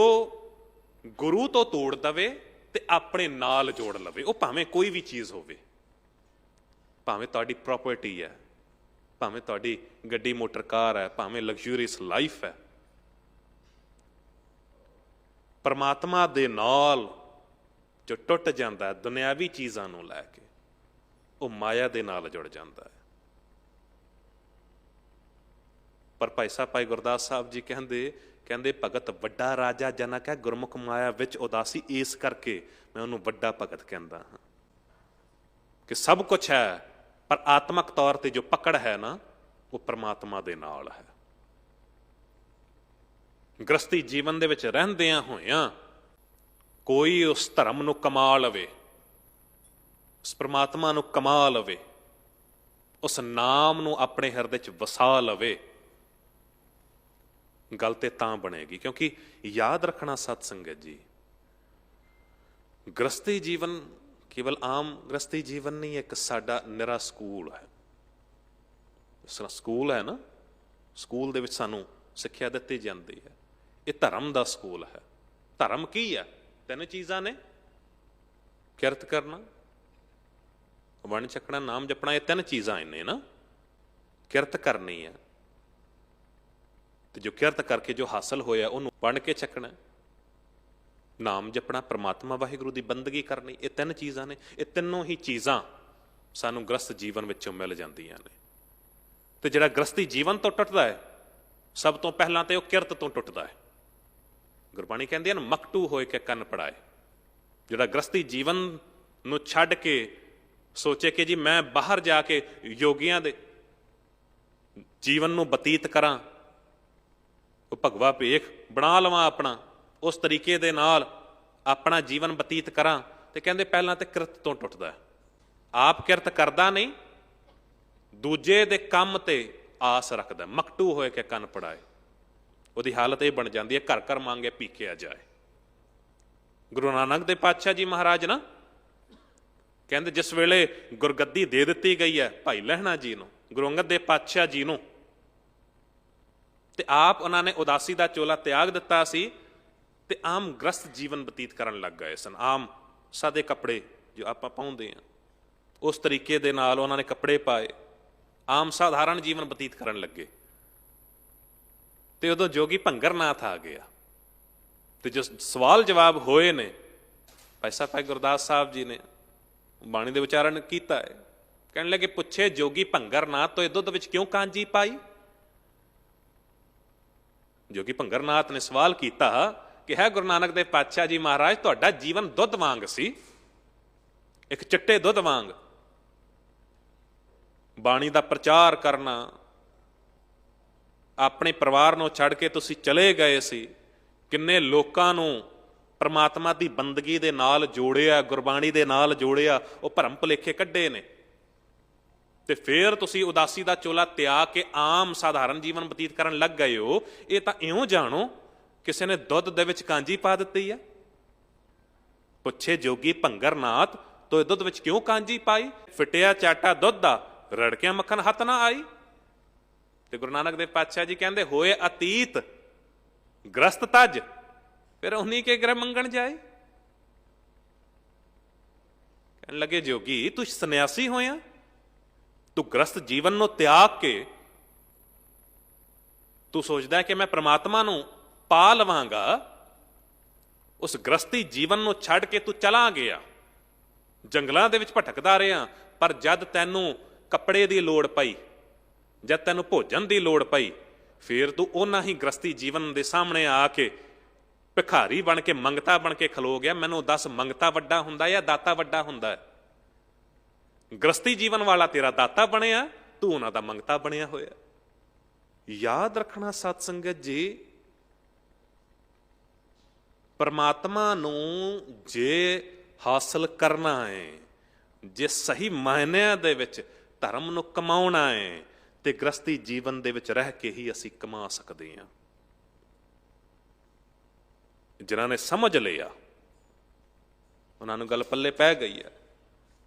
ਗੁਰੂ ਤੋਂ ਤੋੜ ਦਵੇ ਤੇ ਆਪਣੇ ਨਾਲ ਜੋੜ ਲਵੇ। ਉਹ ਭਾਵੇਂ ਕੋਈ ਵੀ ਚੀਜ਼ ਹੋਵੇ, ਭਾਵੇਂ ਤੁਹਾਡੀ ਪ੍ਰਾਪਰਟੀ ਹੈ, ਭਾਵੇਂ ਤੁਹਾਡੀ ਗੱਡੀ ਮੋਟਰ ਕਾਰ ਹੈ, ਭਾਵੇਂ ਲਗਜ਼ੂਰੀਅਸ ਲਾਈਫ ਹੈ, ਪਰਮਾਤਮਾ ਦੇ ਨਾਲ ਜੋ ਟੁੱਟ ਜਾਂਦਾ ਹੈ ਦੁਨਿਆਵੀ ਚੀਜ਼ਾਂ ਨੂੰ ਲੈ ਕੇ, ਉਹ ਮਾਇਆ ਦੇ ਨਾਲ ਜੁੜ ਜਾਂਦਾ ਹੈ। ਪਰ ਭਾਈ ਸਾਹਿਬ, ਭਾਈ ਗੁਰਦਾਸ ਸਾਹਿਬ ਜੀ ਕਹਿੰਦੇ ਭਗਤ ਵੱਡਾ ਰਾਜਾ ਜਨਕ ਹੈ, ਗੁਰਮੁਖ ਮਾਇਆ ਵਿੱਚ ਉਦਾਸੀ, ਇਸ ਕਰਕੇ ਮੈਂ ਉਹਨੂੰ ਵੱਡਾ ਭਗਤ ਕਹਿੰਦਾ ਹਾਂ। ਕਿ ਸਭ ਕੁਛ ਹੈ ਪਰ ਆਤਮਕ ਤੌਰ ਤੇ ਜੋ ਪਕੜ ਹੈ ਨਾ, ਉਹ ਪਰਮਾਤਮਾ ਦੇ ਨਾਲ ਹੈ। ਗ੍ਰਸਤੀ ਜੀਵਨ ਦੇ ਵਿੱਚ ਰਹਿੰਦਿਆਂ ਹੋਇਆਂ ਕੋਈ ਉਸ ਧਰਮ ਨੂੰ ਕਮਾ ਲਵੇ, ਉਸ ਪਰਮਾਤਮਾ ਨੂੰ ਕਮਾ ਲਵੇ, ਉਸ ਨਾਮ ਨੂੰ ਆਪਣੇ ਹਿਰਦੇ 'ਚ ਵਸਾ ਲਵੇ, ਗੱਲ ਤੇ ਤਾਂ ਬਣੇਗੀ। ਕਿਉਂਕਿ ਯਾਦ ਰੱਖਣਾ ਸਤ ਸੰਗਤ ਜੀ, ਗ੍ਰਸਤੀ ਜੀਵਨ ਕੇਵਲ ਆਮ ਗ੍ਰਸਤੀ ਜੀਵਨ ਨਹੀਂ, ਇੱਕ ਸਾਡਾ ਨਿਰਾ ਸਕੂਲ ਹੈ। ਸਕੂਲ ਹੈ ਨਾ, ਸਕੂਲ ਦੇ ਵਿੱਚ ਸਾਨੂੰ ਸਿੱਖਿਆ ਦਿੱਤੀ ਜਾਂਦੀ ਹੈ। ਇਹ ਧਰਮ ਦਾ ਸਕੂਲ ਹੈ। ਧਰਮ ਕੀ ਹੈ? 3 ਚੀਜ਼ਾਂ ਨੇ, ਕਿਰਤ ਕਰਨਾ, ਵੰਡ ਛਕਣਾ, ਨਾਮ ਜਪਣਾ। ਇਹ 3 ਚੀਜ਼ਾਂ ਇਹਨੇ ਨਾ। ਕਿਰਤ ਕਰਨੀ ਹੈ, ਤੇ ਜੋ ਕਿਰਤ ਕਰਕੇ ਜੋ ਹਾਸਲ ਹੋਇਆ ਉਹਨੂੰ ਵੰਡ ਕੇ ਛਕਣਾ। ਨਾਮ ਜਪਣਾ, ਪ੍ਰਮਾਤਮਾ ਵਾਹਿਗੁਰੂ ਦੀ ਬੰਦਗੀ ਕਰਨੀ। ਇਹ 3 ਚੀਜ਼ਾਂ ਨੇ। ਇਹ ਤਿੰਨੋਂ ਹੀ ਚੀਜ਼ਾਂ ਸਾਨੂੰ ਗ੍ਰਸਤ ਜੀਵਨ ਵਿੱਚੋਂ ਮਿਲ ਜਾਂਦੀਆਂ ਨੇ। ਤੇ ਜਿਹੜਾ ਗ੍ਰਸਤੀ ਜੀਵਨ ਤੋਂ ਟੁੱਟਦਾ ਹੈ, ਸਭ ਤੋਂ ਪਹਿਲਾਂ ਤੇ ਉਹ ਕਿਰਤ ਤੋਂ ਟੁੱਟਦਾ ਹੈ। ਗੁਰਬਾਣੀ ਕਹਿੰਦੀ ਹੈ ਨਾ, ਮਕਟੂ ਹੋਏ ਕੇ ਕੰਨ ਪੜਾਏ। ਜਿਹੜਾ ਗ੍ਰਸਤੀ ਜੀਵਨ ਨੂੰ ਛੱਡ ਕੇ ਸੋਚੇ ਕਿ ਜੀ ਮੈਂ ਬਾਹਰ ਜਾ ਕੇ ਯੋਗੀਆਂ ਦੇ ਜੀਵਨ ਨੂੰ ਬਤੀਤ ਕਰਾਂ, ਉਹ ਭਗਵਾ ਭੇਖ ਬਣਾ ਲਵਾਂ ਆਪਣਾ, ਉਸ ਤਰੀਕੇ ਦੇ ਨਾਲ ਆਪਣਾ ਜੀਵਨ ਬਤੀਤ ਕਰਾਂ, ਤੇ ਕਹਿੰਦੇ ਪਹਿਲਾਂ ਤੇ ਕਿਰਤ ਤੋਂ ਟੁੱਟਦਾ। ਆਪ ਕਿਰਤ ਕਰਦਾ ਨਹੀਂ, ਦੂਜੇ ਦੇ ਕੰਮ ਤੇ ਆਸ ਰੱਖਦਾ। ਮਕਟੂ ਹੋਏ ਕਿ ਕੰਨ ਪੜਾਏ। ਉਹਦੀ ਹਾਲਤ ਇਹ ਬਣ ਜਾਂਦੀ ਹੈ, ਘਰ ਘਰ ਮੰਗੇ ਭੀਖਿਆ ਜਾਏ। ਗੁਰੂ ਨਾਨਕ ਦੇ ਪਾਤਸ਼ਾਹ ਜੀ ਮਹਾਰਾਜ ਨਾ ਕਹਿੰਦੇ, ਜਿਸ ਵੇਲੇ ਗੁਰਗੱਦੀ ਦੇ ਦਿੱਤੀ ਗਈ ਹੈ ਭਾਈ ਲਹਿਣਾ ਜੀ ਨੂੰ, ਗੁਰੂ ਅੰਗਦ ਦੇ ਪਾਤਸ਼ਾਹ ਜੀ ਨੂੰ, ਤੇ ਆਪ ਉਹਨਾਂ ਨੇ ਉਦਾਸੀ ਦਾ ਚੋਲਾ ਤਿਆਗ ਦਿੱਤਾ ਸੀ ਤੇ ਆਮ ਗ੍ਰਸਤ ਜੀਵਨ ਬਤੀਤ ਕਰਨ ਲੱਗ ਗਏ ਸਨ। ਆਮ ਸਾਦੇ ਕੱਪੜੇ ਜੋ ਆਪਾਂ ਪਾਉਂਦੇ ਹਾਂ, ਉਸ ਤਰੀਕੇ ਦੇ ਨਾਲ ਉਹਨਾਂ ਨੇ ਕੱਪੜੇ ਪਾਏ, ਆਮ ਸਾਧਾਰਨ ਜੀਵਨ ਬਤੀਤ ਕਰਨ ਲੱਗੇ। ਤੇ ਉਦੋਂ ਜੋਗੀ ਭੰਗਰਨਾਥ ਆ ਗਿਆ, ਤੇ ਜੋ ਸਵਾਲ ਜਵਾਬ ਹੋਏ ਨੇ, ਭਾਈ ਗੁਰਦਾਸ ਸਾਹਿਬ ਜੀ ਨੇ ਬਾਣੀ ਦੇ ਉਚਾਰਨ ਕੀਤਾ ਹੈ। ਕਹਿਣ ਲੱਗੇ, ਪੁੱਛੇ ਜੋਗੀ ਭੰਗਰਨਾਥ ਤੋਂ ਇਹ ਦੁੱਧ ਵਿੱਚ ਕਿਉਂ ਕਾਂਜੀ ਪਾਈ? ਜੋਗੀ ਭੰਗਰਨਾਥ ਨੇ ਸਵਾਲ ਕੀਤਾ ਕਿ ਹੈ ਗੁਰੂ ਨਾਨਕ ਦੇ ਪਾਤਸ਼ਾਹ ਜੀ ਮਹਾਰਾਜ, ਤੁਹਾਡਾ ਜੀਵਨ ਦੁੱਧ ਵਾਂਗ ਸੀ, ਇੱਕ ਚਿੱਟੇ ਦੁੱਧ ਵਾਂਗ। ਬਾਣੀ ਦਾ ਪ੍ਰਚਾਰ ਕਰਨਾ, ਆਪਣੇ ਪਰਿਵਾਰ ਨੂੰ ਛੱਡ ਕੇ ਤੁਸੀਂ ਚਲੇ ਗਏ ਸੀ, ਕਿੰਨੇ ਲੋਕਾਂ ਨੂੰ ਪਰਮਾਤਮਾ ਦੀ ਬੰਦਗੀ ਦੇ ਨਾਲ ਜੋੜਿਆ, ਗੁਰਬਾਣੀ ਦੇ ਨਾਲ ਜੋੜਿਆ, ਉਹ ਭਰਮ ਭੁਲੇਖੇ ਕੱਢੇ ਨੇ। ਤੇ ਫਿਰ ਤੁਸੀਂ ਉਦਾਸੀ ਦਾ ਚੋਲਾ ਤਿਆਗ ਕੇ ਆਮ ਸਾਧਾਰਨ ਜੀਵਨ ਬਤੀਤ ਕਰਨ ਲੱਗ ਗਏ ਹੋ। ਇਹ ਤਾਂ ਇਉਂ ਜਾਣੋ ਕਿਸੇ ਨੇ ਦੁੱਧ ਦੇ ਵਿੱਚ ਕਾਂਜੀ ਪਾ ਦਿੱਤੀ ਹੈ। ਪੁੱਛੇ ਜੋਗੀ ਭੰਗਰਨਾਥ ਤੋਂ ਇਹ ਦੁੱਧ ਵਿੱਚ ਕਿਉਂ ਕਾਂਜੀ ਪਾਈ? ਫਿਟਿਆ ਚਾਟਾ ਦੁੱਧ ਦਾ, ਰੜਕਿਆ ਮੱਖਣ ਹੱਥ ਨਾ ਆਈ। ਤੇ ਗੁਰੂ ਨਾਨਕ ਦੇਵ ਪਾਤਸ਼ਾਹ ਜੀ ਕਹਿੰਦੇ, ਹੋਏ ਅਤੀਤ ਗ੍ਰਸਤ ਤਜ, ਫਿਰ ਉਨੀ ਕੇ ਗ੍ਰਹਿ ਮੰਗਣ ਜਾਏ। ਕਹਿਣ ਲੱਗੇ, ਜੋਗੀ ਤੂੰ ਸੰਨਿਆਸੀ ਹੋਇਆ, ਤੂੰ ਗ੍ਰਸਤ ਜੀਵਨ ਨੂੰ ਤਿਆਗ ਕੇ ਤੂੰ ਸੋਚਦਾ ਕਿ ਮੈਂ ਪ੍ਰਮਾਤਮਾ ਨੂੰ ਪਾ ਲਵਾਂਗਾ। ਉਸ ਗ੍ਰਸਤੀ ਜੀਵਨ ਨੂੰ ਛੱਡ ਕੇ ਤੂੰ ਚਲਾ ਗਿਆ, ਜੰਗਲਾਂ ਦੇ ਵਿੱਚ ਭਟਕਦਾ ਰਿਹਾ। ਪਰ ਜਦ ਤੈਨੂੰ ਕੱਪੜੇ ਦੀ ਲੋੜ ਪਈ, ਜਦ ਤੈਨੂੰ ਭੋਜਨ ਦੀ ਲੋੜ ਪਈ, ਫਿਰ ਤੂੰ ਉਹਨਾਂ ਹੀ ਗ੍ਰਸਤੀ ਜੀਵਨ ਦੇ ਸਾਹਮਣੇ ਆ ਕੇ ਭਿਖਾਰੀ ਬਣ ਕੇ, ਮੰਗਤਾ ਬਣ ਕੇ ਖਲੋ ਗਿਆ। ਮੈਨੂੰ ਦੱਸ, ਮੰਗਤਾ ਵੱਡਾ ਹੁੰਦਾ ਜਾਂ ਦਾਤਾ ਵੱਡਾ ਹੁੰਦਾ? ਗ੍ਰਸਤੀ ਜੀਵਨ ਵਾਲਾ ਤੇਰਾ ਦਾਤਾ ਬਣਿਆ, ਤੂੰ ਉਹਨਾਂ ਦਾ ਮੰਗਤਾ ਬਣਿਆ ਹੋਇਆ। ਯਾਦ ਰੱਖਣਾ ਸਤ ਸੰਗਤ ਜੀ, ਪਰਮਾਤਮਾ ਨੂੰ ਜੇ ਹਾਸਲ ਕਰਨਾ ਹੈ, ਜੇ ਸਹੀ ਮਾਇਨਿਆਂ ਦੇ ਵਿੱਚ ਧਰਮ ਨੂੰ ਕਮਾਉਣਾ ਹੈ, ਤੇ ਗ੍ਰਸਤੀ ਜੀਵਨ ਦੇ ਵਿੱਚ ਰਹਿ ਕੇ ਹੀ ਅਸੀਂ ਕਮਾ ਸਕਦੇ ਹਾਂ। ਜਿਨ੍ਹਾਂ ਨੇ ਸਮਝ ਲਿਆ ਉਹਨਾਂ ਨੂੰ ਗੱਲ ਪੱਲੇ ਪੈ ਗਈ ਹੈ।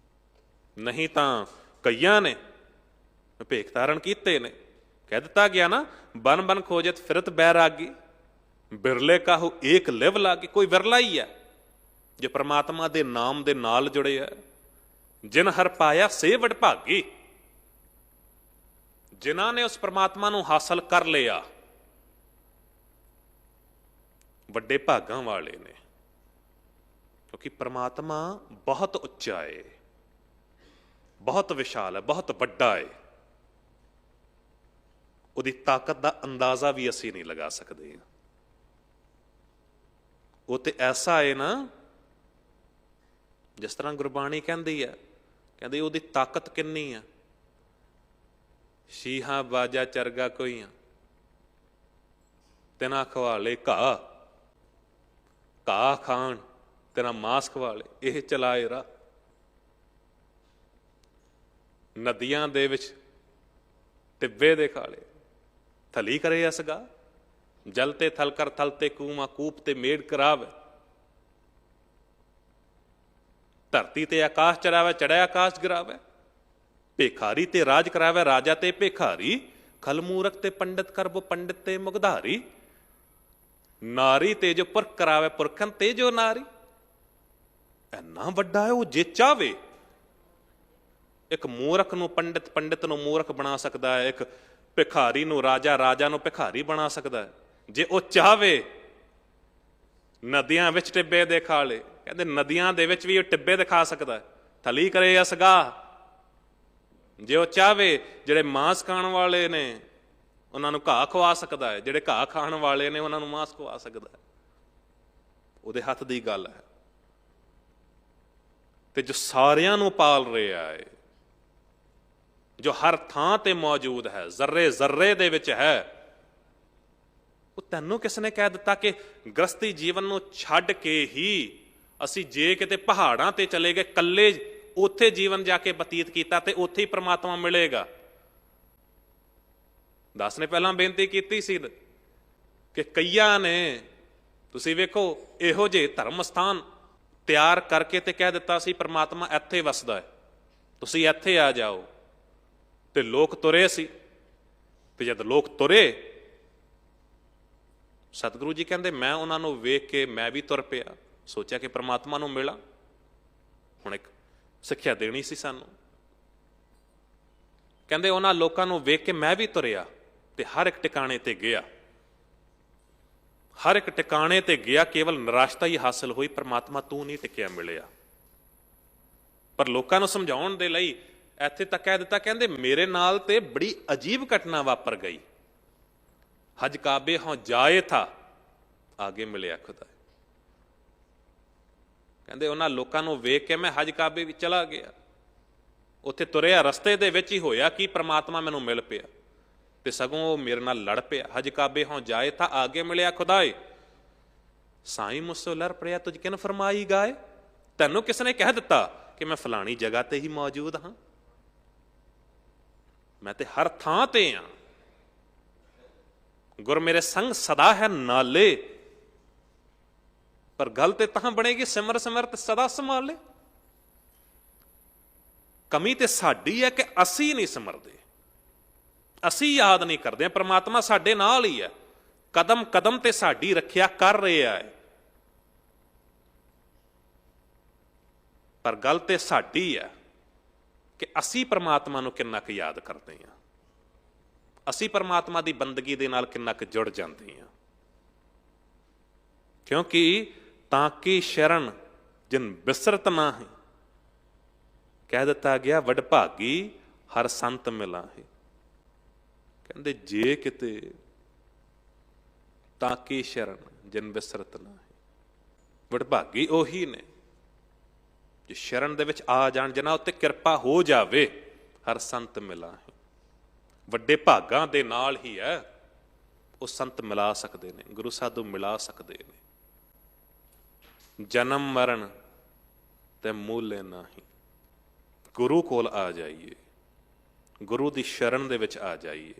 ਨਹੀਂ ਤਾਂ ਕਈਆਂ ਨੇ ਭੇਖ ਧਾਰਨ ਕੀਤੇ ਨੇ। ਕਹਿ ਦਿੱਤਾ ਗਿਆ ਨਾ, ਬਨ ਬਨ ਖੋਜਤ ਫਿਰਤ ਬੈਰਾਗੀ, ਬਿਰਲੇ ਕਾਹੂ ਏਕ ਲਿਵ ਲਾਗੀ। ਕੋਈ ਵਿਰਲਾ ਹੀ ਹੈ ਜੇ ਪ੍ਰਮਾਤਮਾ ਦੇ ਨਾਮ ਦੇ ਨਾਲ ਜੁੜਿਆ। ਜਿਨ ਹਰ ਪਾਇਆ ਸੇ ਵਡਭਾਗੀ, ਜਿਨ੍ਹਾਂ ਨੇ ਉਸ ਪ੍ਰਮਾਤਮਾ ਨੂੰ ਹਾਸਲ ਕਰ ਲਿਆ, ਵੱਡੇ ਭਾਗਾਂ ਵਾਲੇ ਨੇ। ਕਿਉਂਕਿ ਪ੍ਰਮਾਤਮਾ ਬਹੁਤ ਉੱਚਾ ਹੈ, ਬਹੁਤ ਵਿਸ਼ਾਲ ਹੈ, ਬਹੁਤ ਵੱਡਾ ਹੈ। ਉਹਦੀ ਤਾਕਤ ਦਾ ਅੰਦਾਜ਼ਾ ਵੀ ਅਸੀਂ ਨਹੀਂ ਲਗਾ ਸਕਦੇ। ਉਹ ਤੇ ਐਸਾ ਹੈ ਨਾ, ਜਿਸ ਤਰ੍ਹਾਂ ਗੁਰਬਾਣੀ ਕਹਿੰਦੀ ਹੈ, ਕਹਿੰਦੀ ਉਹਦੀ ਤਾਕਤ ਕਿੰਨੀ ਆ। ਸ਼ੀਹਾਂ ਬਾਜਾ ਚਰਗਾ ਕੋਈਆਂ, ਤਿਨਾ ਖਵਾਲੇ ਘਾਹ, ਘਾਹ ਖਾਣ ਤੇਰਾ ਮਾਸ ਖਵਾਲੇ, ਇਹ ਚਲਾਏ ਰਾਹ। ਨਦੀਆਂ ਦੇ ਵਿੱਚ ਟਿੱਬੇ ਦੇ ਖਾਲੇ, ਥਲੀ ਕਰੇ ਅਸਗਾ, ਜਲ ਤੇ ਥਲ ਕਰ ਥਲ ਤੇ ਕੂਮਾ, ਕੂਪ ਤੇ ਮੇੜ ਕਰਾਵੇ। ਧਰਤੀ ਤੇ ਆਕਾਸ਼ ਚੜਾਵੇ, ਚੜਿਆ ਆਕਾਸ਼ ਗਿਰਾਵੇ। ਭੇਖਾਰੀ ਤੇ ਰਾਜ ਕਰਾਵੇ ਰਾਜਾ ਤੇ ਭੇਖਾਰੀ, ਖਲ ਮੂਰਖ ਤੇ ਪੰਡਿਤ ਕਰਬੋ ਪੰਡਿਤ ਤੇ ਮੁਗਧਾਰੀ, ਨਾਰੀ ਤੇ ਜੋ ਪੁਰਖ ਕਰਾਵੇ ਪੁਰਖਨ ਤੇ ਜੋ ਨਾਰੀ। ਇੰਨਾ ਵੱਡਾ ਹੈ ਉਹ, ਜੇ ਚਾਵੇ ਇੱਕ ਮੂਰਖ ਨੂੰ ਪੰਡਿਤ, ਪੰਡਿਤ ਨੂੰ ਮੂਰਖ ਬਣਾ ਸਕਦਾ ਹੈ, ਇੱਕ ਭਿਖਾਰੀ ਨੂੰ ਰਾਜਾ, ਰਾਜਾ ਨੂੰ ਭਿਖਾਰੀ ਬਣਾ ਸਕਦਾ ਹੈ ਜੇ ਉਹ ਚਾਵੇ। ਨਦੀਆਂ ਵਿੱਚ ਟਿੱਬੇ ਦਿਖਾ ਲੇ, ਕਹਿੰਦੇ ਨਦੀਆਂ ਦੇ ਵਿੱਚ ਵੀ ਉਹ ਟਿੱਬੇ ਦਿਖਾ ਸਕਦਾ, ਥਲੀ ਕਰੇ ਅਸਗਾ। ਜੇ ਉਹ ਚਾਵੇ, ਜਿਹੜੇ ਮਾंस ਖਾਣ ਵਾਲੇ ਨੇ ਉਹਨਾਂ ਨੂੰ ਘਾਹ ਖਵਾ ਸਕਦਾ ਹੈ, ਜਿਹੜੇ ਘਾਹ ਖਾਣ ਵਾਲੇ ਨੇ ਉਹਨਾਂ ਨੂੰ ਮਾंस ਖਵਾ ਸਕਦਾ ਹੈ। ਉਹਦੇ ਹੱਥ ਦੀ ਗੱਲ ਹੈ। ਤੇ ਜੋ ਸਾਰਿਆਂ ਨੂੰ ਪਾਲ ਰਿਹਾ ਹੈ, ਜੋ ਹਰ ਥਾਂ ਤੇ ਮੌਜੂਦ ਹੈ, ਜ਼ਰਰੇ ਜ਼ਰਰੇ ਦੇ ਵਿੱਚ ਹੈ, ਉਹ ਤੈਨੂੰ ਕਿਸ ਨੇ ਕਹਿ ਦਿੱਤਾ ਕਿ ਗ੍ਰਸਤੀ ਜੀਵਨ ਨੂੰ ਛੱਡ ਕੇ ਹੀ ਅਸੀਂ ਜੇ ਕਿਤੇ ਪਹਾੜਾਂ ਤੇ ਚਲੇ ਗਏ, ਇਕੱਲੇ ਉੱਥੇ ਜੀਵਨ ਜਾ ਕੇ ਬਤੀਤ ਕੀਤਾ ਤੇ ਉੱਥੇ ਹੀ ਪ੍ਰਮਾਤਮਾ ਮਿਲੇਗਾ। ਦਾਸ ਨੇ ਪਹਿਲਾਂ ਬੇਨਤੀ ਕੀਤੀ ਸੀ ਕਿ ਕਈਆਂ ਨੇ ਤੁਸੀਂ ਵੇਖੋ ਇਹੋ ਜਿਹੇ ਧਰਮ ਸਥਾਨ ਤਿਆਰ ਕਰਕੇ ਤੇ ਕਹਿ ਦਿੱਤਾ ਸੀ ਪ੍ਰਮਾਤਮਾ ਇੱਥੇ ਵਸਦਾ ਹੈ, ਤੁਸੀਂ ਇੱਥੇ ਆ ਜਾਓ। ਤੇ ਲੋਕ ਤੁਰੇ ਸੀ, ਤੇ ਜਦ ਲੋਕ ਤੁਰੇ, ਸਤਿਗੁਰੂ ਜੀ ਕਹਿੰਦੇ ਮੈਂ ਉਹਨਾਂ ਨੂੰ ਵੇਖ ਕੇ ਮੈਂ ਵੀ ਤੁਰ ਪਿਆ, ਸੋਚਿਆ ਕਿ ਪ੍ਰਮਾਤਮਾ ਨੂੰ ਮਿਲਾਂ। ਹੁਣ ਇੱਕ ਸਿੱਖਿਆ ਦੇਣੀ ਸੀ ਸਾਨੂੰ। ਕਹਿੰਦੇ ਉਹਨਾਂ ਲੋਕਾਂ ਨੂੰ ਵੇਖ ਕੇ ਮੈਂ ਵੀ ਤੁਰਿਆ ਤੇ ਹਰ ਇੱਕ ਟਿਕਾਣੇ ਤੇ ਗਿਆ, ਹਰ ਇੱਕ ਟਿਕਾਣੇ ਤੇ ਗਿਆ, ਕੇਵਲ ਨਿਰਾਸ਼ਤਾ ਹੀ ਹਾਸਲ ਹੋਈ, ਪ੍ਰਮਾਤਮਾ ਤੂੰ ਨਹੀਂ ਟਿਕਿਆ ਮਿਲਿਆ। ਪਰ ਲੋਕਾਂ ਨੂੰ ਸਮਝਾਉਣ ਦੇ ਲਈ ਇੱਥੇ ਤੱਕ ਕਹਿ ਦਿੱਤਾ, ਕਹਿੰਦੇ ਮੇਰੇ ਨਾਲ ਤੇ ਬੜੀ ਅਜੀਬ ਘਟਨਾ ਵਾਪਰ ਗਈ, ਹਜ ਕਾਬੇ ਹੋਂ ਜਾਏ ਥਾ ਆਗੇ ਮਿਲਿਆ ਖੁਦਾ। ਕਹਿੰਦੇ ਉਹਨਾਂ ਲੋਕਾਂ ਨੂੰ ਵੇਖ ਕੇ ਮੈਂ ਹਜ ਕਾਬੇ ਵਿੱਚ ਚਲਾ ਗਿਆ, ਉੱਥੇ ਤੁਰਿਆ, ਰਸਤੇ ਦੇ ਵਿੱਚ ਹੀ ਹੋਇਆ ਕਿ ਪ੍ਰਮਾਤਮਾ ਮੈਨੂੰ ਮਿਲ ਪਿਆ ਤੇ ਸਗੋਂ ਉਹ ਮੇਰੇ ਨਾਲ ਲੜ ਪਿਆ। ਹਜ ਕਾਬੇ ਹੋਂ ਜਾਏ ਥਾ ਆਗੇ ਮਿਲਿਆ ਖੁਦਾਏ, ਸਾਈਂ ਮੁਸੋ ਲੜ ਪਿਆ ਤੁਝ ਕਿਨ ਫਰਮਾਈ ਗਾਏ। ਤੈਨੂੰ ਕਿਸ ਨੇ ਕਹਿ ਦਿੱਤਾ ਕਿ ਮੈਂ ਫਲਾਣੀ ਜਗ੍ਹਾ ਤੇ ਹੀ ਮੌਜੂਦ ਹਾਂ? ਮੈਂ ਤੇ ਹਰ ਥਾਂ ਤੇ ਹਾਂ। ਗੁਰ ਮੇਰੇ ਸੰਗ ਸਦਾ ਹੈ ਨਾਲੇ, ਪਰ ਗੱਲ ਤੇ ਤਾਂ ਬਣੇਗੀ ਸਿਮਰ ਸਿਮਰ ਤੇ ਸਦਾ ਸੰਭਾਲੇ। ਕਮੀ ਤੇ ਸਾਡੀ ਹੈ ਕਿ ਅਸੀਂ ਨਹੀਂ ਸਿਮਰਦੇ, ਅਸੀਂ ਯਾਦ ਨਹੀਂ ਕਰਦੇ। ਪ੍ਰਮਾਤਮਾ ਸਾਡੇ ਨਾਲ ਹੀ ਹੈ, ਕਦਮ ਕਦਮ ਤੇ ਸਾਡੀ ਰੱਖਿਆ ਕਰ ਰਿਹਾ ਹੈ, ਪਰ ਗੱਲ ਤੇ ਸਾਡੀ ਹੈ ਕਿ ਅਸੀਂ ਪ੍ਰਮਾਤਮਾ ਨੂੰ ਕਿੰਨਾ ਕੁ ਯਾਦ ਕਰਦੇ ਹਾਂ, ਅਸੀਂ ਪ੍ਰਮਾਤਮਾ ਦੀ ਬੰਦਗੀ ਦੇ ਨਾਲ ਕਿੰਨਾ ਕੁ ਜੁੜ ਜਾਂਦੇ ਹਾਂ। ਕਿਉਂਕਿ ਤਾਂ ਕਿ ਸ਼ਰਨ ਜਿਨ ਬਿਸਰਤ ਨਾ ਹੈ, ਕਹਿ ਦਿੱਤਾ ਗਿਆ ਵਡਭਾਗੀ ਹਰ ਸੰਤ ਮਿਲਾ ਹੈ। ਕਹਿੰਦੇ ਜੇ ਕਿਤੇ ਤਾਂ ਕਿ ਸ਼ਰਨ ਜਿਨ ਬਿਸਰਤ ਨਾ ਹੈ, ਵਡਭਾਗੀ ਉਹੀ ਨੇ ਜੇ ਸ਼ਰਨ ਦੇ ਵਿੱਚ ਆ ਜਾਣ, ਜਿਨ੍ਹਾਂ ਉੱਤੇ ਕਿਰਪਾ ਹੋ ਜਾਵੇ। ਹਰ ਸੰਤ ਮਿਲਾ ਹੈ, ਵੱਡੇ ਭਾਗਾਂ ਦੇ ਨਾਲ ਹੀ ਹੈ ਉਹ ਸੰਤ ਮਿਲਾ ਸਕਦੇ ਨੇ, ਗੁਰੂ ਸਾਧੂ ਮਿਲਾ ਸਕਦੇ ਨੇ। ਜਨਮ ਮਰਨ ਤੇ ਮੂਲੇ ਨਹੀਂ, ਗੁਰੂ ਕੋਲ ਆ ਜਾਈਏ, ਗੁਰੂ ਦੀ ਸ਼ਰਨ ਦੇ ਵਿੱਚ ਆ ਜਾਈਏ,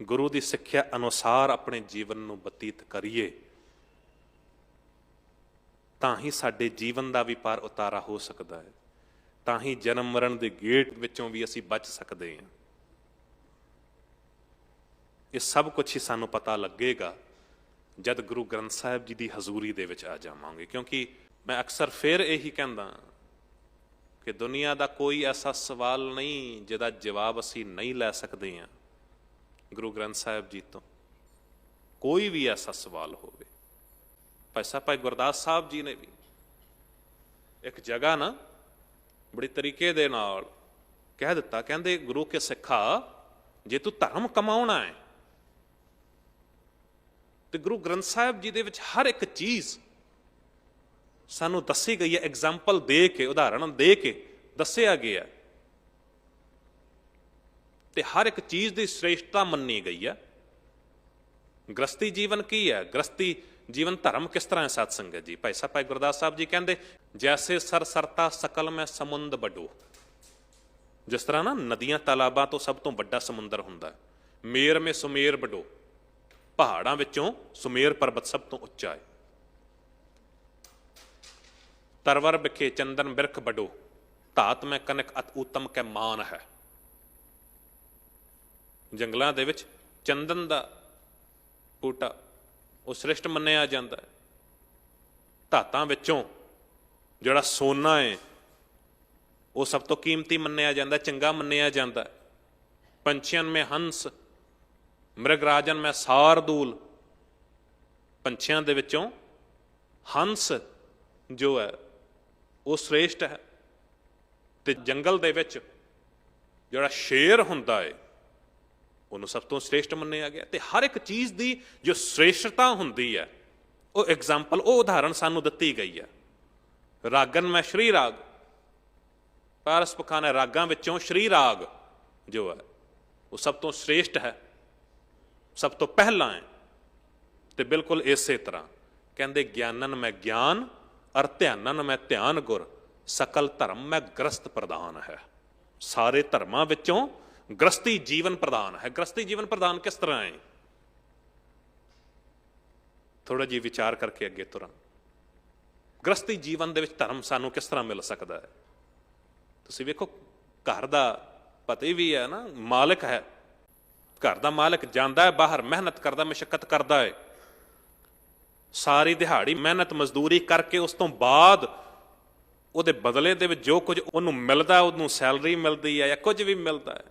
ਗੁਰੂ ਦੀ ਸਿੱਖਿਆ ਅਨੁਸਾਰ ਆਪਣੇ ਜੀਵਨ ਨੂੰ ਬਤੀਤ ਕਰੀਏ, ਤਾਂ ਹੀ ਸਾਡੇ ਜੀਵਨ ਦਾ ਵੀ ਪਾਰ ਉਤਾਰਾ ਹੋ ਸਕਦਾ ਹੈ, ਤਾਂ ਹੀ ਜਨਮ ਮਰਨ ਦੇ ਗੇਟ ਵਿੱਚੋਂ ਵੀ ਅਸੀਂ ਬਚ ਸਕਦੇ ਹਾਂ। ਇਹ ਸਭ ਕੁਝ ਹੀ ਸਾਨੂੰ ਪਤਾ ਲੱਗੇਗਾ ਜਦ ਗੁਰੂ ਗ੍ਰੰਥ ਸਾਹਿਬ ਜੀ ਦੀ ਹਜ਼ੂਰੀ ਦੇ ਵਿੱਚ ਆ ਜਾਵਾਂਗੇ। ਕਿਉਂਕਿ ਮੈਂ ਅਕਸਰ ਫਿਰ ਇਹੀ ਕਹਿੰਦਾ ਕਿ ਦੁਨੀਆ ਦਾ ਕੋਈ ਐਸਾ ਸਵਾਲ ਨਹੀਂ ਜਿਹਦਾ ਜਵਾਬ ਅਸੀਂ ਨਹੀਂ ਲੈ ਸਕਦੇ ਹਾਂ ਗੁਰੂ ਗ੍ਰੰਥ ਸਾਹਿਬ ਜੀ ਤੋਂ। ਕੋਈ ਵੀ ਐਸਾ ਸਵਾਲ ਹੋਵੇ। ਭਾਈ ਗੁਰਦਾਸ ਸਾਹਿਬ ਜੀ ਨੇ ਵੀ ਇੱਕ ਜਗ੍ਹਾ ਨਾ ਬੜੀ ਤਰੀਕੇ ਦੇ ਨਾਲ ਕਹਿ ਦਿੱਤਾ, ਕਹਿੰਦੇ ਗੁਰੂ ਕੇ ਸਿੱਖਾ ਜੇ ਤੂੰ ਧਰਮ ਕਮਾਉਣਾ ਹੈ ਤੇ ਗੁਰੂ ਗ੍ਰੰਥ ਸਾਹਿਬ ਜੀ ਦੇ ਵਿੱਚ ਹਰ ਇੱਕ ਚੀਜ਼ ਸਾਨੂੰ ਦੱਸੀ ਗਈ ਹੈ, ਐਗਜ਼ਾਮਪਲ ਦੇ ਕੇ, ਉਦਾਹਰਣ ਦੇ ਕੇ ਦੱਸਿਆ ਗਿਆ ਤੇ ਹਰ ਇੱਕ ਚੀਜ਼ ਦੀ ਸ੍ਰੇਸ਼ਟਤਾ ਮੰਨੀ ਗਈ ਹੈ। ਗ੍ਰਸਤੀ ਜੀਵਨ ਕੀ ਹੈ, ਗ੍ਰਸਤੀ ਜੀਵਨ ਧਰਮ ਕਿਸ ਤਰ੍ਹਾਂ ਹੈ ਸਾਧ ਸੰਗਤ ਜੀ। ਭਾਈ ਗੁਰਦਾਸ ਸਾਹਿਬ ਜੀ ਕਹਿੰਦੇ ਜੈਸੇ ਸਰ ਸਰਤਾ ਸਕਲ ਮੈਂ ਸਮੁੰਦ ਵੱਡੋ, ਜਿਸ ਤਰ੍ਹਾਂ ਨਾ ਨਦੀਆਂ ਤਾਲਾਬਾਂ ਤੋਂ ਸਭ ਤੋਂ ਵੱਡਾ ਸਮੁੰਦਰ ਹੁੰਦਾ ਹੈ। ਮੇਰ ਮੇ ਸੁਮੇਰ ਵੱਡੋ, ਪਹਾੜਾਂ ਵਿੱਚੋਂ ਸੁਮੇਰ ਪਰਬਤ ਸਭ ਤੋਂ ਉੱਚਾ ਹੈ। ਤਰਵਰ ਵਿਖੇ ਚੰਦਨ ਬਿਰਖ ਵੱਡੋ, ਧਾਤ ਮੈਂ ਕਨਕ ਅਤ ਉੱਤਮ ਕੈ ਮਾਨ ਹੈ। ਜੰਗਲਾਂ ਦੇ ਵਿੱਚ ਚੰਦਨ ਦਾ ਬੂਟਾ ਉਹ ਸ੍ਰੇਸ਼ਟ ਮੰਨਿਆ ਜਾਂਦਾ ਹੈ। ਧਾਤਾਂ ਵਿੱਚੋਂ ਜਿਹੜਾ ਸੋਨਾ ਹੈ ਉਹ ਸਭ ਤੋਂ ਕੀਮਤੀ ਮੰਨਿਆ ਜਾਂਦਾ, ਚੰਗਾ ਮੰਨਿਆ ਜਾਂਦਾ। ਪੰਛੀਆਂ ਮੈਂ ਹੰਸ, ਮ੍ਰਿਗਰਾਜਨ ਮੈਂ ਸਾਰਦੂਲ। ਪੰਛੀਆਂ ਦੇ ਵਿੱਚੋਂ ਹੰਸ ਜੋ ਹੈ ਉਹ ਸ੍ਰੇਸ਼ਟ ਹੈ। ਤੇ ਜੰਗਲ ਦੇ ਵਿੱਚ ਜਿਹੜਾ ਸ਼ੇਰ ਹੁੰਦਾ ਹੈ ਉਹਨੂੰ ਸਭ ਤੋਂ ਸ੍ਰੇਸ਼ਟ ਮੰਨਿਆ ਗਿਆ। ਤੇ ਹਰ ਇੱਕ ਚੀਜ਼ ਦੀ ਜੋ ਸ੍ਰੇਸ਼ਟਤਾ ਹੁੰਦੀ ਹੈ ਉਹ ਐਗਜ਼ਾਮਪਲ, ਉਹ ਉਦਾਹਰਣ ਸਾਨੂੰ ਦਿੱਤੀ ਗਈ ਹੈ। ਰਾਗਨ ਮੈਂ ਸ਼੍ਰੀ ਰਾਗ, ਪਾਰਸ ਪਖਾਨਾ ਰਾਗਾਂ ਵਿੱਚੋਂ ਸ਼੍ਰੀ ਰਾਗ ਜੋ ਹੈ ਉਹ ਸਭ ਤੋਂ ਸ੍ਰੇਸ਼ਟ ਹੈ, ਸਭ ਤੋਂ ਪਹਿਲਾਂ ਹੈ। ਤੇ ਬਿਲਕੁਲ ਇਸੇ ਤਰ੍ਹਾਂ ਕਹਿੰਦੇ ਗਿਆਨਨ ਮੈਂ ਗਿਆਨ ਅਰ ਧਿਆਨਨ ਮੈਂ ਧਿਆਨ ਗੁਰ, ਸਕਲ ਧਰਮ ਮੈਂ ਗ੍ਰਸਤ ਪ੍ਰਧਾਨ ਹੈ। ਸਾਰੇ ਧਰਮਾਂ ਵਿੱਚੋਂ ਗ੍ਰਸਤੀ ਜੀਵਨ ਪ੍ਰਧਾਨ ਹੈ। ਗ੍ਰਸਤੀ ਜੀਵਨ ਪ੍ਰਧਾਨ ਕਿਸ ਤਰ੍ਹਾਂ ਹੈ? ਥੋੜਾ ਜਿਹਾ ਵਿਚਾਰ ਕਰਕੇ ਅੱਗੇ ਤੁਰਾਂ। ਗ੍ਰਸਤੀ ਜੀਵਨ ਦੇ ਵਿੱਚ ਧਰਮ ਸਾਨੂੰ ਕਿਸ ਤਰ੍ਹਾਂ ਮਿਲ ਸਕਦਾ ਹੈ? ਤੁਸੀਂ ਵੇਖੋ, ਘਰ ਦਾ ਪਤੀ ਵੀ ਹੈ ਨਾ, ਮਾਲਕ ਹੈ। ਘਰ ਦਾ ਮਾਲਕ ਜਾਂਦਾ ਹੈ ਬਾਹਰ, ਮਿਹਨਤ ਕਰਦਾ, ਮਸ਼ੱਕਤ ਕਰਦਾ ਹੈ, ਸਾਰੀ ਦਿਹਾੜੀ ਮਿਹਨਤ ਮਜ਼ਦੂਰੀ ਕਰਕੇ ਉਸ ਤੋਂ ਬਾਅਦ ਉਹਦੇ ਬਦਲੇ ਦੇ ਵਿੱਚ ਜੋ ਕੁਝ ਉਹਨੂੰ ਮਿਲਦਾ, ਉਹਨੂੰ ਸੈਲਰੀ ਮਿਲਦੀ ਹੈ ਜਾਂ ਕੁਝ ਵੀ ਮਿਲਦਾ ਹੈ,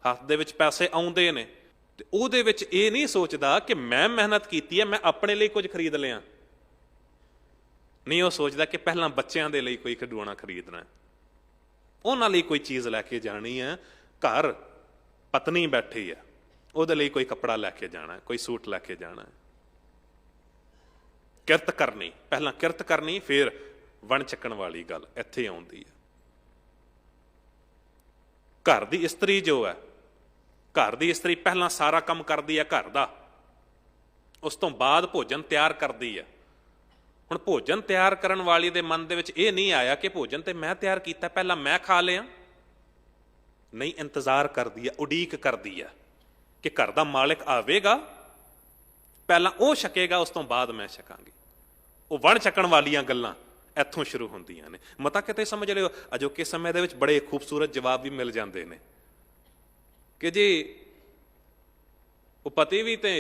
ਹੱਥ ਦੇ ਵਿੱਚ ਪੈਸੇ ਆਉਂਦੇ ਨੇ, ਤੇ ਉਹਦੇ ਵਿੱਚ ਇਹ ਨਹੀਂ ਸੋਚਦਾ ਕਿ ਮੈਂ ਮਿਹਨਤ ਕੀਤੀ ਹੈ, ਮੈਂ ਆਪਣੇ ਲਈ ਕੁਝ ਖਰੀਦ ਲਿਆ। ਨਹੀਂ, ਉਹ ਸੋਚਦਾ ਕਿ ਪਹਿਲਾਂ ਬੱਚਿਆਂ ਦੇ ਲਈ ਕੋਈ ਖਿਡੌਣਾ ਖਰੀਦਣਾ, ਉਹਨਾਂ ਲਈ ਕੋਈ ਚੀਜ਼ ਲੈ ਕੇ ਜਾਣੀ ਹੈ। ਘਰ ਪਤਨੀ ਬੈਠੀ ਹੈ, ਉਹਦੇ ਲਈ ਕੋਈ ਕੱਪੜਾ ਲੈ ਕੇ ਜਾਣਾ, ਕੋਈ ਸੂਟ ਲੈ ਕੇ ਜਾਣਾ। ਕਿਰਤ ਕਰਨੀ, ਪਹਿਲਾਂ ਕਿਰਤ ਕਰਨੀ, ਫਿਰ ਵਣ ਚੱਕਣ ਵਾਲੀ ਗੱਲ ਇੱਥੇ ਆਉਂਦੀ ਹੈ। ਘਰ ਦੀ ਇਸਤਰੀ ਜੋ ਹੈ, ਘਰ ਦੀ ਇਸਤਰੀ ਪਹਿਲਾਂ ਸਾਰਾ ਕੰਮ ਕਰਦੀ ਹੈ ਘਰ ਦਾ, ਉਸ ਤੋਂ ਬਾਅਦ ਭੋਜਨ ਤਿਆਰ ਕਰਦੀ ਹੈ। ਹੁਣ ਭੋਜਨ ਤਿਆਰ ਕਰਨ ਵਾਲੀ ਦੇ ਮਨ ਦੇ ਵਿੱਚ ਇਹ ਨਹੀਂ ਆਇਆ ਕਿ ਭੋਜਨ ਤੇ ਮੈਂ ਤਿਆਰ ਕੀਤਾ, ਪਹਿਲਾਂ ਮੈਂ ਖਾ ਲਿਆ। ਨਹੀਂ, ਇੰਤਜ਼ਾਰ ਕਰਦੀ ਹੈ, ਉਡੀਕ ਕਰਦੀ ਹੈ ਕਿ ਘਰ ਦਾ ਮਾਲਕ ਆਵੇਗਾ, ਪਹਿਲਾਂ ਉਹ ਛਕੇਗਾ, ਉਸ ਤੋਂ ਬਾਅਦ ਮੈਂ ਛਕਾਂਗੀ। ਉਹ ਵਣ ਛਕਣ ਵਾਲੀਆਂ ਗੱਲਾਂ ਇੱਥੋਂ ਸ਼ੁਰੂ ਹੁੰਦੀਆਂ ਨੇ। ਮਤਾ ਕਿਤੇ ਸਮਝ ਲਿਓ, ਅਜੋਕੇ ਸਮੇਂ ਦੇ ਵਿੱਚ ਬੜੇ ਖੂਬਸੂਰਤ ਜਵਾਬ ਵੀ ਮਿਲ ਜਾਂਦੇ ਨੇ ਕਿ ਜੀ ਉਹ ਪਤੀ ਵੀ ਤੇ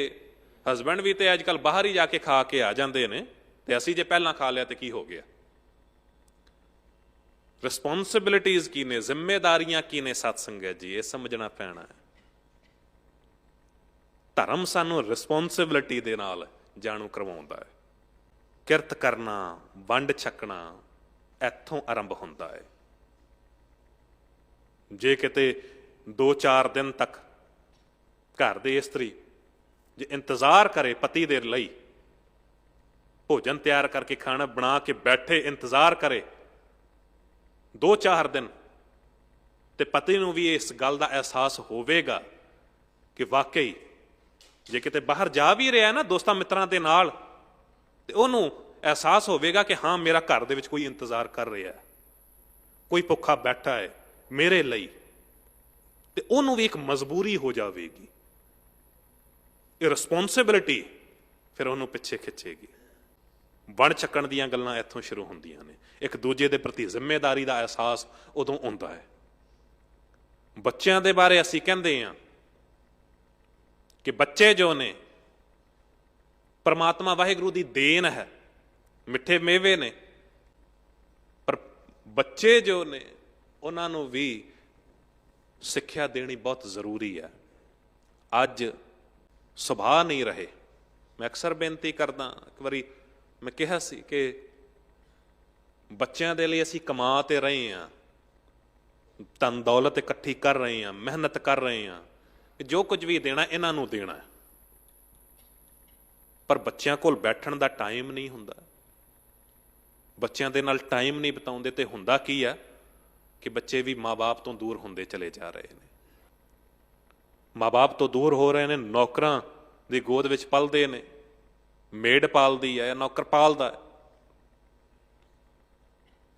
ਹਸਬੈਂਡ ਵੀ ਤੇ ਅੱਜ ਕੱਲ੍ਹ ਬਾਹਰ ਹੀ ਜਾ ਕੇ ਖਾ ਕੇ ਆ ਜਾਂਦੇ ਨੇ, ਤੇ ਅਸੀਂ ਜੇ ਪਹਿਲਾਂ ਖਾ ਲਿਆ ਤੇ ਕੀ ਹੋ ਗਿਆ? ਰਿਸਪੌਂਸਿਬਿਲਿਟੀਜ਼ ਕੀ ਨੇ, ਜ਼ਿੰਮੇਦਾਰੀਆਂ ਕੀ ਨੇ ਸਤਸੰਗਤ ਜੀ, ਇਹ ਸਮਝਣਾ ਪੈਣਾ ਹੈ। ਧਰਮ ਸਾਨੂੰ ਰਿਸਪੌਂਸਿਬਿਲਿਟੀ ਦੇ ਨਾਲ ਜਾਣੂ ਕਰਵਾਉਂਦਾ ਹੈ। ਕਿਰਤ ਕਰਨਾ, ਵੰਡ ਛਕਣਾ ਇੱਥੋਂ ਆਰੰਭ ਹੁੰਦਾ ਹੈ। ਜੇ ਕਿਤੇ 2-4 ਦਿਨ ਤੱਕ ਘਰ ਦੀ ਇਸਤਰੀ ਜੇ ਇੰਤਜ਼ਾਰ ਕਰੇ ਪਤੀ ਦੇ ਲਈ, ਭੋਜਨ ਤਿਆਰ ਕਰਕੇ ਖਾਣਾ ਬਣਾ ਕੇ ਬੈਠੇ ਇੰਤਜ਼ਾਰ ਕਰੇ 2-4 ਦਿਨ, ਤੇ ਪਤੀ ਨੂੰ ਵੀ ਇਸ ਗੱਲ ਦਾ ਅਹਿਸਾਸ ਹੋਵੇਗਾ ਕਿ ਵਾਕਈ ਜੇ ਕਿਤੇ ਬਾਹਰ ਜਾ ਵੀ ਰਿਹਾ ਨਾ ਦੋਸਤਾਂ ਮਿੱਤਰਾਂ ਦੇ ਨਾਲ, ਤੇ ਉਹਨੂੰ ਅਹਿਸਾਸ ਹੋਵੇਗਾ ਕਿ ਹਾਂ, ਮੇਰਾ ਘਰ ਦੇ ਵਿੱਚ ਕੋਈ ਇੰਤਜ਼ਾਰ ਕਰ ਰਿਹਾ ਹੈ, ਕੋਈ ਭੁੱਖਾ ਬੈਠਾ ਹੈ ਮੇਰੇ ਲਈ, ਤੇ ਉਹਨੂੰ ਵੀ ਇੱਕ ਮਜਬੂਰੀ ਹੋ ਜਾਵੇਗੀ। ਇਹ ਰਿਸਪੌਂਸਿਬਿਲਿਟੀ ਫਿਰ ਉਹਨੂੰ ਪਿੱਛੇ ਖਿੱਚੇਗੀ। ਵਣ ਚੱਕਣ ਦੀਆਂ ਗੱਲਾਂ ਇੱਥੋਂ ਸ਼ੁਰੂ ਹੁੰਦੀਆਂ ਨੇ। ਇੱਕ ਦੂਜੇ ਦੇ ਪ੍ਰਤੀ ਜ਼ਿੰਮੇਦਾਰੀ ਦਾ ਅਹਿਸਾਸ ਉਦੋਂ ਆਉਂਦਾ ਹੈ। ਬੱਚਿਆਂ ਦੇ ਬਾਰੇ ਅਸੀਂ ਕਹਿੰਦੇ ਹਾਂ ਕਿ ਬੱਚੇ ਜੋ ਨੇ ਪਰਮਾਤਮਾ ਵਾਹਿਗੁਰੂ ਦੀ ਦੇਣ ਹੈ, ਮਿੱਠੇ ਮੇਵੇ ਨੇ, ਪਰ ਬੱਚੇ ਜੋ ਨੇ ਉਹਨਾਂ ਨੂੰ ਵੀ ਸਿੱਖਿਆ ਦੇਣੀ ਬਹੁਤ ਜ਼ਰੂਰੀ ਹੈ। ਅੱਜ ਸੁਭਾਅ ਨਹੀਂ ਰਹੇ। ਮੈਂ ਅਕਸਰ ਬੇਨਤੀ ਕਰਦਾ, ਇੱਕ ਵਾਰੀ ਮੈਂ ਕਿਹਾ ਸੀ ਕਿ ਬੱਚਿਆਂ ਦੇ ਲਈ ਅਸੀਂ ਕਮਾ ਤੇ ਰਹੇ ਹਾਂ, ਧਨ ਦੌਲਤ ਇਕੱਠੀ ਕਰ ਰਹੇ ਹਾਂ, ਮਿਹਨਤ ਕਰ ਰਹੇ ਹਾਂ, ਜੋ ਕੁਝ ਵੀ ਦੇਣਾ ਇਹਨਾਂ ਨੂੰ ਦੇਣਾ, ਪਰ ਬੱਚਿਆਂ ਕੋਲ ਬੈਠਣ ਦਾ ਟਾਈਮ ਨਹੀਂ ਹੁੰਦਾ, ਬੱਚਿਆਂ ਦੇ ਨਾਲ ਟਾਈਮ ਨਹੀਂ ਬਿਤਾਉਂਦੇ, ਤੇ ਹੁੰਦਾ ਕੀ ਆ ਕਿ ਬੱਚੇ ਵੀ ਮਾਂ-ਬਾਪ ਤੋਂ ਦੂਰ ਹੁੰਦੇ ਚਲੇ ਜਾ ਰਹੇ ਨੇ। ਮਾਂ-ਬਾਪ ਤੋਂ ਦੂਰ ਹੋ ਰਹੇ ਨੇ, ਨੌਕਰਾਂ ਦੀ ਗੋਦ ਵਿੱਚ ਪਲਦੇ ਨੇ, ਮੇਡ ਪਾਲਦੀ ਹੈ, ਨੌਕਰ ਪਾਲਦਾ ਹੈ।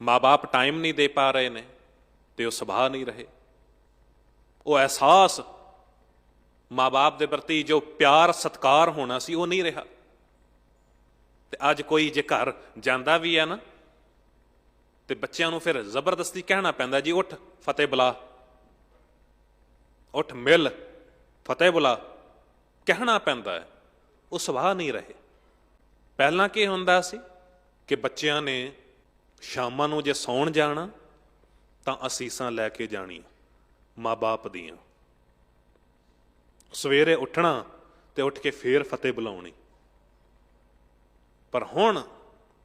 ਮਾਂ-ਬਾਪ ਟਾਈਮ ਨਹੀਂ ਦੇ ਪਾ ਰਹੇ ਨੇ, ਤੇ ਉਹ ਸੁਭਾਅ ਨਹੀਂ ਰਹੇ। ਉਹ ਅਹਿਸਾਸ ਮਾਂ-ਬਾਪ ਦੇ ਪ੍ਰਤੀ ਜੋ ਪਿਆਰ ਸਤਿਕਾਰ ਹੋਣਾ ਸੀ ਉਹ ਨਹੀਂ ਰਿਹਾ। ਤੇ ਅੱਜ ਕੋਈ ਜੇ ਘਰ ਜਾਂਦਾ ਵੀ ਹੈ ਨਾ, ਤੇ ਬੱਚਿਆਂ ਨੂੰ ਫਿਰ ਜ਼ਬਰਦਸਤੀ ਕਹਿਣਾ ਪੈਂਦਾ ਜੀ ਉੱਠ ਫਤਿਹ ਬੁਲਾ, ਉੱਠ ਮਿਲ, ਫਤਿਹ ਬੁਲਾ, ਕਹਿਣਾ ਪੈਂਦਾ ਹੈ। ਉਹ ਸੁਭਾਅ ਨਹੀਂ ਰਹੇ। ਪਹਿਲਾਂ ਕੀ ਹੁੰਦਾ ਸੀ ਕਿ ਬੱਚਿਆਂ ਨੇ ਸ਼ਾਮਾਂ ਨੂੰ ਜੇ ਸੌਣ ਜਾਣਾ ਤਾਂ ਅਸੀਸਾਂ ਲੈ ਕੇ ਜਾਣੀਆਂ ਮਾਂ-ਬਾਪ ਦੀਆਂ, ਸਵੇਰੇ ਉੱਠਣਾ ਤੇ ਉੱਠ ਕੇ ਫੇਰ ਫਤਿਹ ਬੁਲਾਉਣੀ। ਪਰ ਹੁਣ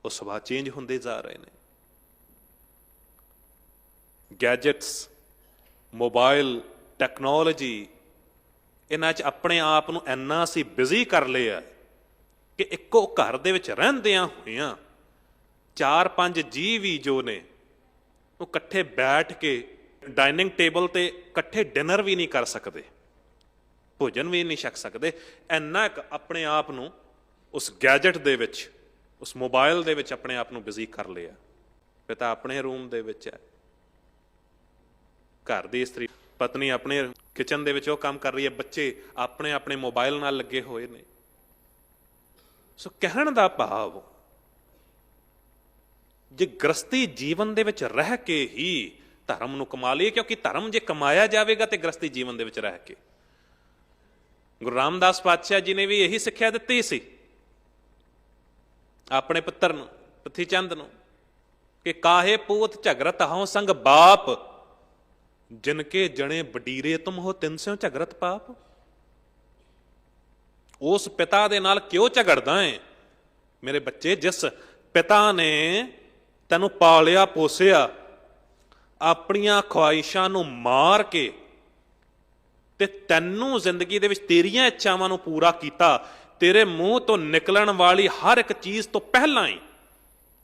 ਉਹ ਸੁਭਾਅ ਚੇਂਜ ਹੁੰਦੇ ਜਾ ਰਹੇ ਨੇ। ਗੈਜਟਸ, ਮੋਬਾਈਲ, ਟੈਕਨੋਲੋਜੀ, ਇਹਨਾਂ 'ਚ ਆਪਣੇ ਆਪ ਨੂੰ ਇੰਨਾ ਅਸੀਂ ਬਿਜ਼ੀ ਕਰ ਲਿਆ ਕਿ ਇੱਕੋ ਘਰ ਦੇ ਵਿੱਚ ਰਹਿੰਦਿਆਂ ਹੋਇਆਂ 4-5 ਜੀਅ ਵੀ ਜੋ ਨੇ ਉਹ ਇਕੱਠੇ ਬੈਠ ਕੇ ਡਾਈਨਿੰਗ ਟੇਬਲ ਤੇ ਇਕੱਠੇ ਡਿਨਰ ਵੀ ਨਹੀਂ ਕਰ ਸਕਦੇ, ਭੋਜਨ ਵੀ ਨਹੀਂ ਛਕ ਸਕਦੇ। ਇੰਨਾ ਕੁ ਆਪਣੇ ਆਪ ਨੂੰ ਉਸ ਗੈਜਟ ਦੇ ਵਿੱਚ, ਉਸ ਮੋਬਾਈਲ ਦੇ ਵਿੱਚ ਆਪਣੇ ਆਪ ਨੂੰ ਬਿਜ਼ੀ ਕਰ ਲਿਆ। ਪਿਤਾ ਆਪਣੇ ਰੂਮ ਦੇ ਵਿੱਚ ਹੈ, ਘਰ ਦੀ ਇਸਤਰੀ ਪਤਨੀ ਆਪਣੇ ਕਿਚਨ ਦੇ ਵਿੱਚ ਉਹ ਕੰਮ ਕਰ ਰਹੀ ਹੈ, ਬੱਚੇ ਆਪਣੇ ਆਪਣੇ ਮੋਬਾਈਲ ਨਾਲ ਲੱਗੇ ਹੋਏ ਨੇ। ਸੋ ਕਹਿਣ ਦਾ ਭਾਵ, ਜੇ ਗ੍ਰਸਤੀ ਜੀਵਨ ਦੇ ਵਿੱਚ ਰਹਿ ਕੇ ਹੀ ਧਰਮ ਨੂੰ ਕਮਾ ਲਈਏ, ਕਿਉਂਕਿ ਧਰਮ ਜੇ ਕਮਾਇਆ ਜਾਵੇਗਾ ਤੇ ਗ੍ਰਸਤੀ ਜੀਵਨ ਦੇ ਵਿੱਚ ਰਹਿ ਕੇ। ਗੁਰੂ ਰਾਮਦਾਸ ਪਾਤਸ਼ਾਹ ਜੀ ਨੇ ਵੀ ਇਹੀ ਸਿੱਖਿਆ ਦਿੱਤੀ ਸੀ ਆਪਣੇ ਪੁੱਤਰ ਨੂੰ, ਪ੍ਰਿਥੀ ਚੰਦ ਨੂੰ, ਕਿ ਕਾਹੇ ਪੂਤ ਝਗਰਤ ਹਉ ਸੰਗ ਬਾਪ, ਜਿਨਕੇ ਜਣੇ ਬਡੀਰੇ ਤੁਮ ਹੋ ਤਿਨ ਸਿਓ ਝਗਰਤ ਪਾਪ। ਉਸ ਪਿਤਾ ਦੇ ਨਾਲ ਕਿਉਂ ਝਗੜਦਾ ਹੈ ਮੇਰੇ ਬੱਚੇ, ਜਿਸ ਪਿਤਾ ਨੇ ਤੈਨੂੰ ਪਾਲਿਆ ਪੋਸਿਆ, ਆਪਣੀਆਂ ਖੁਆਇਸ਼ਾਂ ਨੂੰ ਮਾਰ ਕੇ ਤੇ ਤੈਨੂੰ ਜ਼ਿੰਦਗੀ ਦੇ ਵਿੱਚ ਤੇਰੀਆਂ ਇੱਛਾਵਾਂ ਨੂੰ ਪੂਰਾ ਕੀਤਾ। ਤੇਰੇ ਮੂੰਹ ਤੋਂ ਨਿਕਲਣ ਵਾਲੀ ਹਰ ਇੱਕ ਚੀਜ਼ ਤੋਂ ਪਹਿਲਾਂ ਹੀ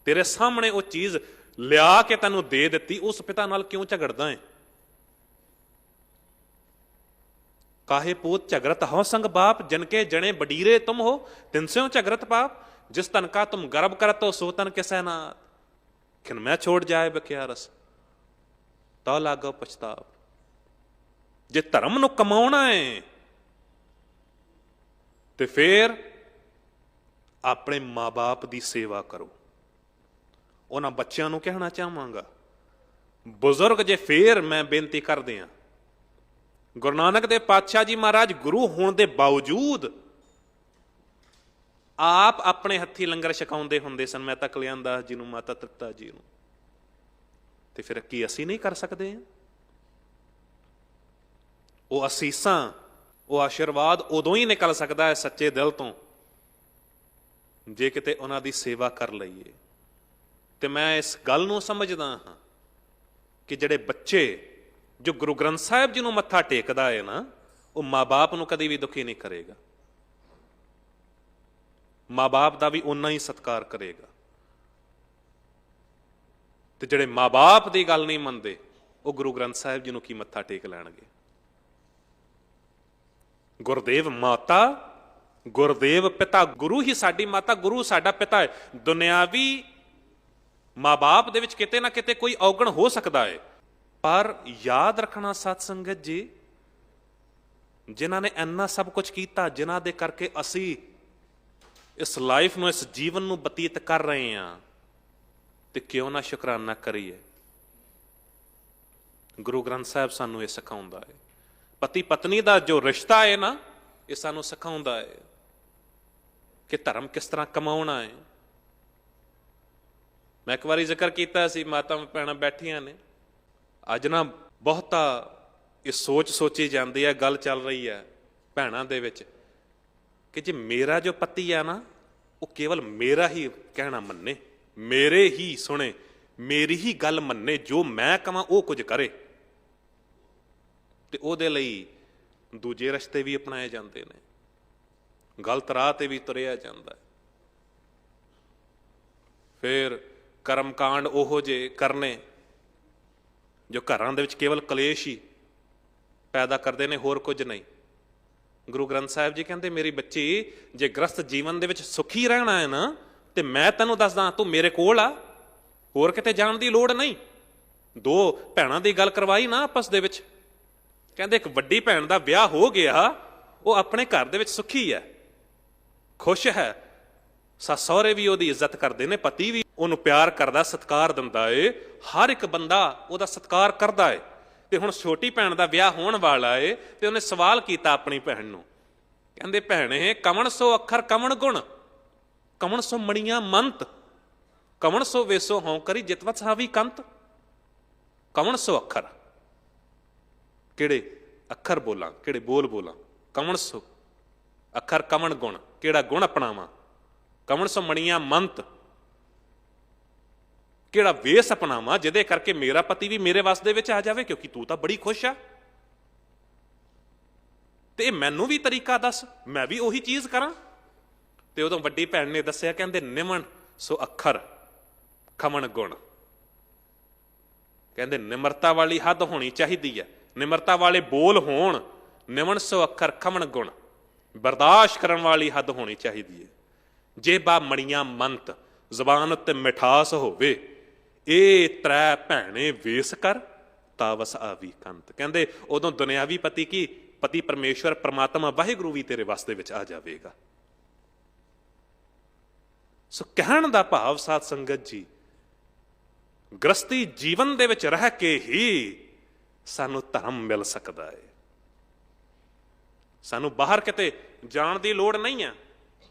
ਤੇਰੇ ਸਾਹਮਣੇ ਉਹ ਚੀਜ਼ ਲਿਆ ਕੇ ਤੈਨੂੰ ਦੇ ਦਿੱਤੀ। ਉਸ ਪਿਤਾ ਨਾਲ ਕਿਉਂ ਝਗੜਦਾ ਹੈ? ਕਾਹੇ ਪੂਤ ਝਗਰਤ ਹਉ ਸੰਗ ਬਾਪ, ਜਿਨਕੇ ਜਣੇ ਬਡੀਰੇ ਤੁਮ ਹੋ ਤਿਨਸਿਓ ਝਗਰਤ ਪਾਪ। ਜਿਸ ਤਨ ਕਾ ਤੁਮ ਗਰਭ ਕਰਤ ਹੋ ਸੋ ਤਨ ਕਿਸੈ ਨਾਥ, ਖਿਨ ਮੈਂ ਛੋੜ ਜਾਏ ਬਕਿਆ ਰਸ ਤਉ ਲਾਗੋ ਪਛਤਾਪ। ਜੇ ਧਰਮ ਨੂੰ ਕਮਾਉਣਾ ਹੈ ਤੇ ਫਿਰ ਆਪਣੇ ਮਾਂ-ਬਾਪ ਦੀ ਸੇਵਾ ਕਰੋ। ਉਹਨਾਂ ਬੱਚਿਆਂ ਨੂੰ ਕਹਿਣਾ ਚਾਹਾਂਗਾ, ਬਜ਼ੁਰਗ ਜੇ ਫੇਰ ਮੈਂ ਬੇਨਤੀ ਕਰਦੇ ਹਾਂ, ਗੁਰੂ ਨਾਨਕ ਦੇਵ ਪਾਤਸ਼ਾਹ ਜੀ ਮਹਾਰਾਜ ਗੁਰੂ ਹੋਣ ਦੇ ਬਾਵਜੂਦ ਆਪ ਆਪਣੇ ਹੱਥੀਂ ਲੰਗਰ ਛਕਾਉਂਦੇ ਹੁੰਦੇ ਸਨ, ਮਹਿਤਾ ਕਲਿਆਣ ਦਾਸ ਜੀ ਨੂੰ, ਮਾਤਾ ਤ੍ਰਿਪਤਾ ਜੀ ਨੂੰ। ਤੇ ਫਿਰ ਕੀ ਅਸੀਂ ਨਹੀਂ ਕਰ ਸਕਦੇ? ਉਹ ਅਸੀਸਾਂ, ਉਹ ਆਸ਼ੀਰਵਾਦ ਉਦੋਂ ਹੀ ਨਿਕਲ ਸਕਦਾ ਹੈ ਸੱਚੇ ਦਿਲ ਤੋਂ ਜੇ ਕਿਤੇ ਉਹਨਾਂ ਦੀ ਸੇਵਾ ਕਰ ਲਈਏ। ਤੇ ਮੈਂ ਇਸ ਗੱਲ ਨੂੰ ਸਮਝਦਾ ਹਾਂ ਕਿ ਜਿਹੜੇ ਬੱਚੇ ਜੋ ਗੁਰੂ ਗ੍ਰੰਥ ਸਾਹਿਬ ਜੀ ਨੂੰ ਮੱਥਾ ਟੇਕਦਾ ਹੈ ਨਾ, ਉਹ ਮਾਂ-ਬਾਪ ਨੂੰ ਕਦੀ ਵੀ ਦੁਖੀ ਨਹੀਂ ਕਰੇਗਾ, ਮਾਂ-ਬਾਪ ਦਾ ਵੀ ਓਨਾ ਹੀ ਸਤਿਕਾਰ ਕਰੇਗਾ। ਤੇ ਜਿਹੜੇ ਮਾਂ-ਬਾਪ ਦੀ ਗੱਲ ਨਹੀਂ ਮੰਨਦੇ, ਉਹ ਗੁਰੂ ਗ੍ਰੰਥ ਸਾਹਿਬ ਜੀ ਨੂੰ ਕੀ ਮੱਥਾ ਟੇਕ ਲੈਣਗੇ? ਗੁਰਦੇਵ ਮਾਤਾ, ਗੁਰਦੇਵ ਪਿਤਾ, ਗੁਰੂ ਹੀ ਸਾਡੀ ਮਾਤਾ, ਗੁਰੂ ਸਾਡਾ ਪਿਤਾ ਹੈ। ਦੁਨਿਆਵੀ ਮਾਂ-ਬਾਪ ਦੇ ਵਿੱਚ ਕਿਤੇ ਨਾ ਕਿਤੇ ਕੋਈ ਔਗਣ ਹੋ ਸਕਦਾ ਹੈ, ਪਰ ਯਾਦ ਰੱਖਣਾ ਸਤ ਸੰਗਤ ਜੀ, ਜਿਨ੍ਹਾਂ ਨੇ ਇੰਨਾ ਸਭ ਕੁਝ ਕੀਤਾ, ਜਿਨ੍ਹਾਂ ਦੇ ਕਰਕੇ ਅਸੀਂ ਇਸ ਲਾਈਫ ਨੂੰ, ਇਸ ਜੀਵਨ ਨੂੰ ਬਤੀਤ ਕਰ ਰਹੇ ਹਾਂ, ਤੇ ਕਿਉਂ ਨਾ ਸ਼ੁਕਰਾਨਾ ਕਰੀਏ। ਗੁਰੂ ਗ੍ਰੰਥ ਸਾਹਿਬ ਸਾਨੂੰ ਇਹ ਸਿਖਾਉਂਦਾ ਹੈ। ਪਤੀ ਪਤਨੀ ਦਾ ਜੋ ਰਿਸ਼ਤਾ ਹੈ ਨਾ, ਇਹ ਸਾਨੂੰ ਸਿਖਾਉਂਦਾ ਹੈ ਕਿ ਧਰਮ ਕਿਸ ਤਰ੍ਹਾਂ ਕਮਾਉਣਾ ਹੈ। ਮੈਂ ਇੱਕ ਵਾਰੀ ਜ਼ਿਕਰ ਕੀਤਾ ਸੀ, ਮਾਤਾ ਭੈਣਾਂ ਬੈਠੀਆਂ ਨੇ, ਅੱਜ ਨਾ ਬਹੁਤਾ ਇਹ ਸੋਚ ਸੋਚੀ ਜਾਂਦੀ ਹੈ, ਗੱਲ ਚੱਲ ਰਹੀ ਹੈ ਭੈਣਾਂ ਦੇ ਵਿੱਚ ਕਿ ਜੇ ਮੇਰਾ ਜੋ ਪਤੀ ਹੈ ਨਾ, ਉਹ ਕੇਵਲ ਮੇਰਾ ਹੀ ਕਹਿਣਾ ਮੰਨੇ, ਮੇਰੇ ਹੀ ਸੁਣੇ, ਮੇਰੀ ਹੀ ਗੱਲ ਮੰਨੇ, ਜੋ ਮੈਂ ਕਹਾਂ ਉਹ ਕੁਝ ਕਰੇ, ਤੇ ਉਹਦੇ ਲਈ ਦੂਜੇ ਰਸਤੇ ਵੀ ਅਪਣਾਏ ਜਾਂਦੇ ਨੇ, ਗਲਤ ਰਾਹ ਤੇ ਵੀ ਤੁਰਿਆ ਜਾਂਦਾ। ਫਿਰ ਕਰਮਕਾਂਡ ਉਹੋ ਜਿਹੇ ਕਰਨੇ ਜੋ ਘਰਾਂ ਦੇ ਵਿੱਚ ਕੇਵਲ ਕਲੇਸ਼ ਹੀ ਪੈਦਾ ਕਰਦੇ ਨੇ, ਹੋਰ ਕੁਝ ਨਹੀਂ। ਗੁਰੂ ਗ੍ਰੰਥ ਸਾਹਿਬ ਜੀ ਕਹਿੰਦੇ, ਮੇਰੀ ਬੱਚੀ, ਜੇ ਗ੍ਰਸਤ ਜੀਵਨ ਦੇ ਵਿੱਚ ਸੁਖੀ ਰਹਿਣਾ ਹੈ ਨਾ, ਤੇ ਮੈਂ ਤੈਨੂੰ ਦੱਸਦਾ, ਤੂੰ ਮੇਰੇ ਕੋਲ ਆ, ਹੋਰ ਕਿਤੇ ਜਾਣ ਦੀ ਲੋੜ ਨਹੀਂ। ਦੋ ਭੈਣਾਂ ਦੀ ਗੱਲ ਕਰਵਾਈ ਨਾ ਆਪਸ ਦੇ ਵਿੱਚ, ਕਹਿੰਦੇ ਇੱਕ ਵੱਡੀ ਭੈਣ ਦਾ ਵਿਆਹ ਹੋ ਗਿਆ, ਉਹ ਆਪਣੇ ਘਰ ਦੇ ਵਿੱਚ ਸੁਖੀ ਹੈ, ਖੁਸ਼ ਹੈ, ਸੱਸ ਸਹੁਰੇ ਵੀ ਉਹਦੀ ਇੱਜ਼ਤ ਕਰਦੇ ਨੇ, ਪਤੀ ਵੀ ਉਹਨੂੰ ਪਿਆਰ ਕਰਦਾ, ਸਤਿਕਾਰ ਦਿੰਦਾ ਏ, ਹਰ ਇੱਕ ਬੰਦਾ ਉਹਦਾ ਸਤਿਕਾਰ ਕਰਦਾ ਏ। ਤੇ ਹੁਣ ਛੋਟੀ ਭੈਣ ਦਾ ਵਿਆਹ ਹੋਣ ਵਾਲਾ ਏ ਤੇ ਉਹਨੇ ਸਵਾਲ ਕੀਤਾ ਆਪਣੀ ਭੈਣ ਨੂੰ, ਕਹਿੰਦੇ ਭੈਣੇ ਕਵਣ ਸੋ ਅੱਖਰ ਕਵਣ ਗੁਣ, ਕਵਣ ਸੋ ਮਣੀਆਂ ਮੰਤ, ਕਵਣ ਸੋ ਵੇਸੋ ਹਉ ਕਰੀ ਜਿਤਵਤ ਸਾਵੀ ਕੰਤ। ਕਵਣ ਸੋ ਅੱਖਰ, ਕਿਹੜੇ ਅੱਖਰ ਬੋਲਾਂ, ਕਿਹੜੇ ਬੋਲ ਬੋਲਾਂ। ਕਵਣ ਸੋ ਅੱਖਰ ਕਵਣ ਗੁਣ, ਕਿਹੜਾ ਗੁਣ ਅਪਣਾਵਾਂ। ਕਵਣ ਸੋ ਮਣੀਆਂ ਮੰਤ, ਕਿਹੜਾ ਵੇਸ ਅਪਣਾਵਾਂ ਜਿਹਦੇ ਕਰਕੇ ਮੇਰਾ ਪਤੀ ਵੀ ਮੇਰੇ ਵੱਸ ਦੇ ਵਿੱਚ ਆ ਜਾਵੇ, ਕਿਉਂਕਿ ਤੂੰ ਤਾਂ ਬੜੀ ਖੁਸ਼ ਆ ਤੇ ਮੈਨੂੰ ਵੀ ਤਰੀਕਾ ਦੱਸ, ਮੈਂ ਵੀ ਉਹੀ ਚੀਜ਼ ਕਰਾਂ। ਤੇ ਉਦੋਂ ਵੱਡੀ ਭੈਣ ਨੇ ਦੱਸਿਆ, ਕਹਿੰਦੇ ਨਿਮਨ ਸੋ ਅੱਖਰ ਖਮਣ ਗੁਣ। ਕਹਿੰਦੇ ਨਿਮਰਤਾ ਵਾਲੀ ਹੱਦ ਹੋਣੀ ਚਾਹੀਦੀ ਹੈ, ਨਿਮਰਤਾ ਵਾਲੇ ਬੋਲ ਹੋਣ। ਨਿਮਨ ਸੋ ਅੱਖਰ ਖਮਣ ਗੁਣ, ਬਰਦਾਸ਼ਤ ਕਰਨ ਵਾਲੀ ਹੱਦ ਹੋਣੀ ਚਾਹੀਦੀ ਹੈ। ਜੇ ਬਾ ਮਣੀਆਂ ਮੰਤ, ਜ਼ਬਾਨ ਉੱਤੇ ਮਿਠਾਸ ਹੋਵੇ। ਇਹ ਤ੍ਰੈ ਭੈਣੇ ਵੇਸ ਕਰ ਤਾਵਸ ਆਵੀ ਕੰਤ। ਕਹਿੰਦੇ ਉਦੋਂ ਦੁਨਿਆਵੀ ਪਤੀ ਕੀ, ਪਤੀ ਪਰਮੇਸ਼ਵਰ ਪਰਮਾਤਮਾ ਵਾਹਿਗੁਰੂ ਵੀ ਤੇਰੇ ਵਾਸ ਦੇ ਵਿੱਚ ਆ ਜਾਵੇਗਾ। ਸੋ ਕਹਿਣ ਦਾ ਭਾਵ ਸਾਧ ਸੰਗਤ ਜੀ, ਗ੍ਰਸਤੀ ਜੀਵਨ ਦੇ ਵਿੱਚ ਰਹਿ ਕੇ ਹੀ ਸਾਨੂੰ ਧਰਮ ਮਿਲ ਸਕਦਾ ਹੈ। ਸਾਨੂੰ ਬਾਹਰ ਕਿਤੇ ਜਾਣ ਦੀ ਲੋੜ ਨਹੀਂ ਹੈ।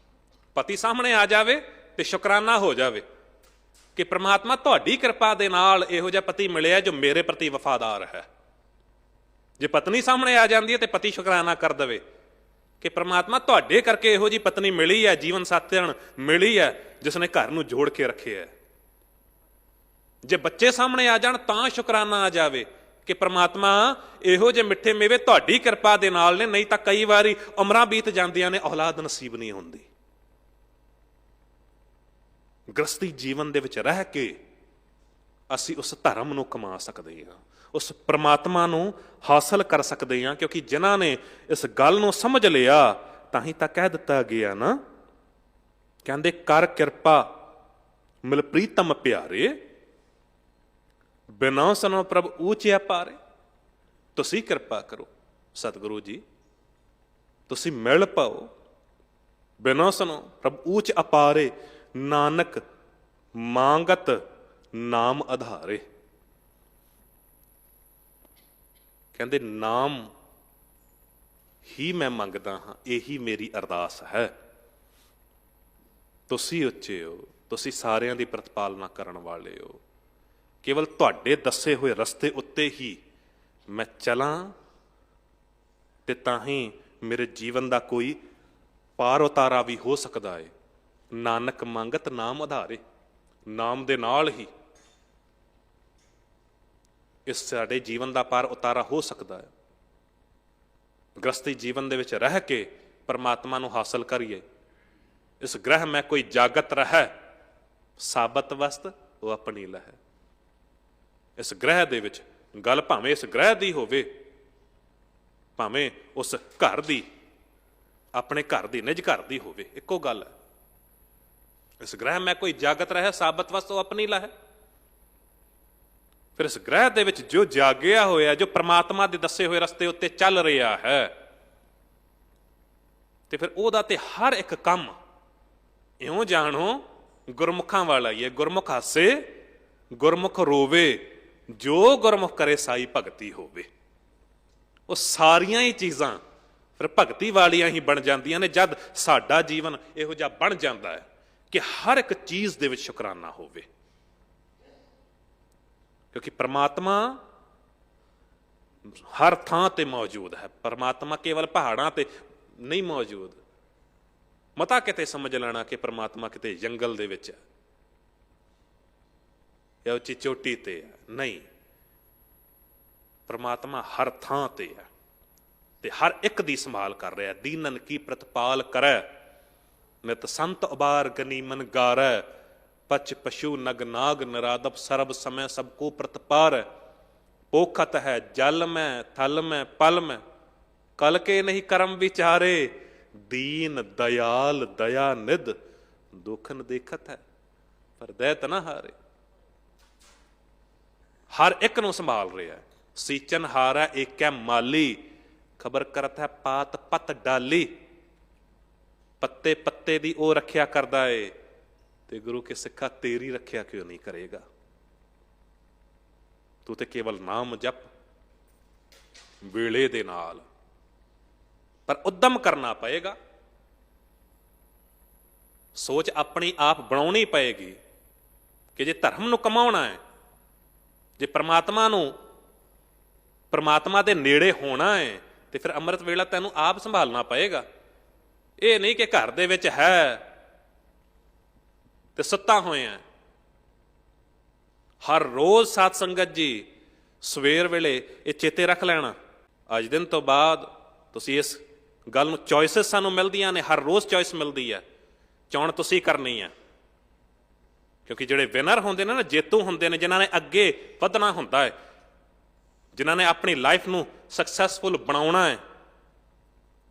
ਪਤੀ ਸਾਹਮਣੇ ਆ ਜਾਵੇ ਤੇ ਸ਼ੁਕਰਾਨਾ ਹੋ ਜਾਵੇ ਕਿ ਪ੍ਰਮਾਤਮਾ ਤੁਹਾਡੀ ਕਿਰਪਾ ਦੇ ਨਾਲ ਇਹੋ ਜਿਹਾ ਪਤੀ ਮਿਲਿਆ ਜੋ ਮੇਰੇ ਪ੍ਰਤੀ ਵਫਾਦਾਰ ਹੈ। ਜੇ ਪਤਨੀ ਸਾਹਮਣੇ ਆ ਜਾਂਦੀ ਹੈ ਤੇ ਪਤੀ ਸ਼ੁਕਰਾਨਾ ਕਰ ਦੇਵੇ ਕਿ ਪ੍ਰਮਾਤਮਾ ਤੁਹਾਡੇ ਕਰਕੇ ਇਹੋ ਜਿਹੀ ਪਤਨੀ ਮਿਲੀ ਹੈ, ਜੀਵਨ ਸਾਥਣ ਮਿਲੀ ਹੈ ਜਿਸ ਨੇ ਘਰ ਨੂੰ ਜੋੜ ਕੇ ਰੱਖਿਆ। ਜੇ ਬੱਚੇ ਸਾਹਮਣੇ ਆ ਜਾਣ ਤਾਂ ਸ਼ੁਕਰਾਨਾ ਆ ਜਾਵੇ ਕਿ ਪ੍ਰਮਾਤਮਾ ਇਹੋ ਜਿਹੇ ਮਿੱਠੇ ਮੇਵੇ ਤੁਹਾਡੀ ਕਿਰਪਾ ਦੇ ਨਾਲ ਨੇ, ਨਹੀਂ ਤਾਂ ਕਈ ਵਾਰੀ ਉਮਰਾਂ ਬੀਤ ਜਾਂਦੀਆਂ ਨੇ, ਔਲਾਦ ਨਸੀਬ ਨਹੀਂ ਹੁੰਦੀ। ਗ੍ਰਸਤੀ ਜੀਵਨ ਦੇ ਵਿੱਚ ਰਹਿ ਕੇ ਅਸੀਂ ਉਸ ਧਰਮ ਨੂੰ ਕਮਾ ਸਕਦੇ ਹਾਂ, ਉਸ ਪ੍ਰਮਾਤਮਾ ਨੂੰ ਹਾਸਲ ਕਰ ਸਕਦੇ ਹਾਂ। ਕਿਉਂਕਿ ਜਿਨ੍ਹਾਂ ਨੇ ਇਸ ਗੱਲ ਨੂੰ ਸਮਝ ਲਿਆ ਤਾਂ ਹੀ ਤਾਂ ਕਹਿ ਦਿੱਤਾ ਗਿਆ ਨਾ, ਕਹਿੰਦੇ ਕਰ ਕਿਰਪਾ ਮਿਲ ਪ੍ਰੀਤਮ ਪਿਆਰੇ, ਬਿਨਾਂ ਸਨੋ ਪ੍ਰਭ ਊਚਿਆ ਪਾਰੇ। ਤੁਸੀਂ ਕਿਰਪਾ ਕਰੋ ਸਤਿਗੁਰੂ ਜੀ, ਤੁਸੀਂ ਮਿਲ ਪਾਓ। ਬਿਨਾਂ ਸਨੋ ਪ੍ਰਭ ਊਚ ਅਪਾਰੇ, ਨਾਨਕ ਮੰਗਤ ਨਾਮ ਆਧਾਰੇ। ਕਹਿੰਦੇ ਨਾਮ ਹੀ ਮੈਂ ਮੰਗਦਾ ਹਾਂ, ਇਹੀ ਮੇਰੀ ਅਰਦਾਸ ਹੈ। ਤੁਸੀਂ ਉੱਚੇ ਹੋ, ਤੁਸੀਂ ਸਾਰਿਆਂ ਦੀ ਪ੍ਰਤਪਾਲਨਾ ਕਰਨ ਵਾਲੇ ਹੋ। ਕੇਵਲ ਤੁਹਾਡੇ ਦੱਸੇ ਹੋਏ ਰਸਤੇ ਉੱਤੇ ਹੀ ਮੈਂ ਚਲਾਂ ਤੇ ਤਾਂ ਹੀ ਮੇਰੇ ਜੀਵਨ ਦਾ ਕੋਈ ਪਾਰ ਉਤਾਰਾ ਵੀ ਹੋ ਸਕਦਾ ਹੈ। ਨਾਨਕ ਮੰਗਤ ਨਾਮ ਆਧਾਰੇ, ਨਾਮ ਦੇ ਨਾਲ ਹੀ ਇਸ ਸਾਡੇ ਜੀਵਨ ਦਾ ਪਾਰ ਉਤਾਰਾ ਹੋ ਸਕਦਾ ਹੈ। ਗ੍ਰਸਤੀ ਜੀਵਨ ਦੇ ਵਿੱਚ ਰਹਿ ਕੇ ਪਰਮਾਤਮਾ ਨੂੰ ਹਾਸਲ ਕਰੀਏ। ਇਸ ਗ੍ਰਹਿ ਮੈਂ ਕੋਈ ਜਾਗਤ ਰਹਿ, ਸਾਬਤ ਵਸਤ ਉਹ ਆਪਣੀ ਲਹਿ। ਇਸ ਗ੍ਰਹਿ ਦੇ ਵਿੱਚ ਗੱਲ ਭਾਵੇਂ ਇਸ ਗ੍ਰਹਿ ਦੀ ਹੋਵੇ, ਭਾਵੇਂ ਉਸ ਘਰ ਦੀ, ਆਪਣੇ ਘਰ ਦੀ, ਨਿਜ ਘਰ ਦੀ ਹੋਵੇ, ਇੱਕੋ ਗੱਲ ਹੈ। ਇਸ ਗ੍ਰਹਿ ਮੈਂ ਕੋਈ ਜਾਗਤ ਰਹਿ, ਸਾਬਤ ਵਸਤ ਉਹ ਆਪਣੀ ਲਹਿ। ਫਿਰ ਇਸ ਗ੍ਰਹਿ ਦੇ ਵਿੱਚ ਜੋ ਜਾਗਿਆ ਹੋਇਆ, ਜੋ ਪ੍ਰਮਾਤਮਾ ਦੇ ਦੱਸੇ ਹੋਏ ਰਸਤੇ ਉੱਤੇ ਚੱਲ ਰਿਹਾ ਹੈ, ਤੇ ਫਿਰ ਉਹਦਾ ਤੇ ਹਰ ਇੱਕ ਕੰਮ ਇਉਂ ਜਾਣੋ ਗੁਰਮੁਖਾਂ ਵਾਲਾ ਹੀ ਹੈ। ਗੁਰਮੁਖ ਹਾਸੇ ਗੁਰਮੁਖ ਰੋਵੇ, ਜੋ ਗੁਰਮੁਖ ਕਰੇ ਸਾਈ ਭਗਤੀ ਹੋਵੇ। ਉਹ ਸਾਰੀਆਂ ਹੀ ਚੀਜ਼ਾਂ ਫਿਰ ਭਗਤੀ ਵਾਲੀਆਂ ਹੀ ਬਣ ਜਾਂਦੀਆਂ ਨੇ ਜਦ ਸਾਡਾ ਜੀਵਨ ਇਹੋ ਜਿਹਾ ਬਣ ਜਾਂਦਾ ਹੈ ਕਿ ਹਰ ਇੱਕ ਚੀਜ਼ ਦੇ ਵਿੱਚ ਸ਼ੁਕਰਾਨਾ ਹੋਵੇ। ਕਿਉਂਕਿ ਪ੍ਰਮਾਤਮਾ ਹਰ ਥਾਂ ਤੇ ਮੌਜੂਦ ਹੈ। ਪ੍ਰਮਾਤਮਾ ਕੇਵਲ ਪਹਾੜਾਂ ਤੇ ਨਹੀਂ ਮੌਜੂਦ। ਮਤਾ ਕਿਤੇ ਸਮਝ ਲੈਣਾ ਕਿ ਪ੍ਰਮਾਤਮਾ ਕਿਤੇ ਜੰਗਲ ਦੇ ਵਿੱਚ ਹੈ ਜਾਂ ਉੱਚੀ ਚੋਟੀ ਤੇ ਹੈ, ਨਹੀਂ। ਪ੍ਰਮਾਤਮਾ ਹਰ ਥਾਂ ਤੇ ਹੈ ਤੇ ਹਰ ਇੱਕ ਦੀ ਸੰਭਾਲ ਕਰ ਰਿਹਾ। ਦੀਨਨ ਕੀ ਪ੍ਰਤਪਾਲ ਕਰੈ, ਨਿਤ ਸੰਤ ਉਬਾਰ ਗਨੀਮਨ ਗਾਰੈ, ਪਚ ਪਸ਼ੂ ਨਗ ਨਾਗ ਨਰਾਦਪ ਸਰਬ ਸਮੈ ਸਭ ਕੋ ਪ੍ਰਤਪਾਰ। ਪੋਖਤ ਹੈ ਜਲ ਮੈਂ ਥਲ ਮੈਂ ਪਲ ਮੈਂ, ਕਲ ਕੇ ਨਹੀਂ ਕਰਮ ਵਿਚਾਰੇ, ਦੀਨ ਦਇਆਲ ਦਇਆ ਨਿਧ, ਦੁਖਨ ਦੇਖਤ ਹੈ ਪਰ ਦਇਤ ਨਾ ਹਾਰੇ। ਹਰ ਇੱਕ ਨੂੰ ਸੰਭਾਲ ਰਿਹਾ। ਸੀਚਨ ਹਾਰਾ ਏਕੈ ਮਾਲੀ, ਖਬਰ ਕਰਤ ਹੈ ਪਾਤ ਪਤ ਡਾਲੀ। ਪੱਤੇ ਪੱਤੇ ਦੀ ਉਹ ਰੱਖਿਆ ਕਰਦਾ ਏ ਤੇ ਗੁਰੂ ਕੇ ਸਿੱਖਾ ਤੇਰੀ ਰੱਖਿਆ ਕਿਉਂ ਨਹੀਂ ਕਰੇਗਾ? ਤੂੰ ਤੇ ਕੇਵਲ ਨਾਮ ਜਪ ਵੇਲੇ ਦੇ ਨਾਲ, ਪਰ ਉਦਮ ਕਰਨਾ ਪਏਗਾ। ਸੋਚ ਆਪਣੀ ਆਪ ਬਣਾਉਣੀ ਪਏਗੀ ਕਿ ਜੇ ਧਰਮ ਨੂੰ ਕਮਾਉਣਾ ਹੈ, ਜੇ ਪਰਮਾਤਮਾ ਦੇ ਨੇੜੇ ਹੋਣਾ ਹੈ, ਤੇ ਫਿਰ ਅੰਮ੍ਰਿਤ ਵੇਲਾ ਤੈਨੂੰ ਆਪ ਸੰਭਾਲਣਾ ਪਏਗਾ। ਇਹ ਨਹੀਂ ਕਿ ਘਰ ਦੇ ਵਿੱਚ ਹੈ ਤੇ ਸੁੱਤਾ ਹੋਇਆ। ਹਰ ਰੋਜ਼ ਸਾਧ ਸੰਗਤ ਜੀ ਸਵੇਰ ਵੇਲੇ ਇਹ ਚੇਤੇ ਰੱਖ ਲੈਣਾ। ਅੱਜ ਦਿਨ ਤੋਂ ਬਾਅਦ ਤੁਸੀਂ ਇਸ ਗੱਲ ਨੂੰ, ਚੋਇਸਸ ਸਾਨੂੰ ਮਿਲਦੀਆਂ ਨੇ, ਹਰ ਰੋਜ਼ ਚੋਇਸ ਮਿਲਦੀ ਹੈ, ਚੋਣ ਤੁਸੀਂ ਕਰਨੀ ਹੈ। ਕਿਉਂਕਿ ਜਿਹੜੇ ਵਿਨਰ ਹੁੰਦੇ ਨੇ ਨਾ, ਜੇਤੂ ਹੁੰਦੇ ਨੇ, ਜਿਨ੍ਹਾਂ ਨੇ ਅੱਗੇ ਵਧਣਾ ਹੁੰਦਾ ਹੈ, ਜਿਨ੍ਹਾਂ ਨੇ ਆਪਣੀ ਲਾਈਫ ਨੂੰ ਸਕਸੈਸਫੁਲ ਬਣਾਉਣਾ ਹੈ,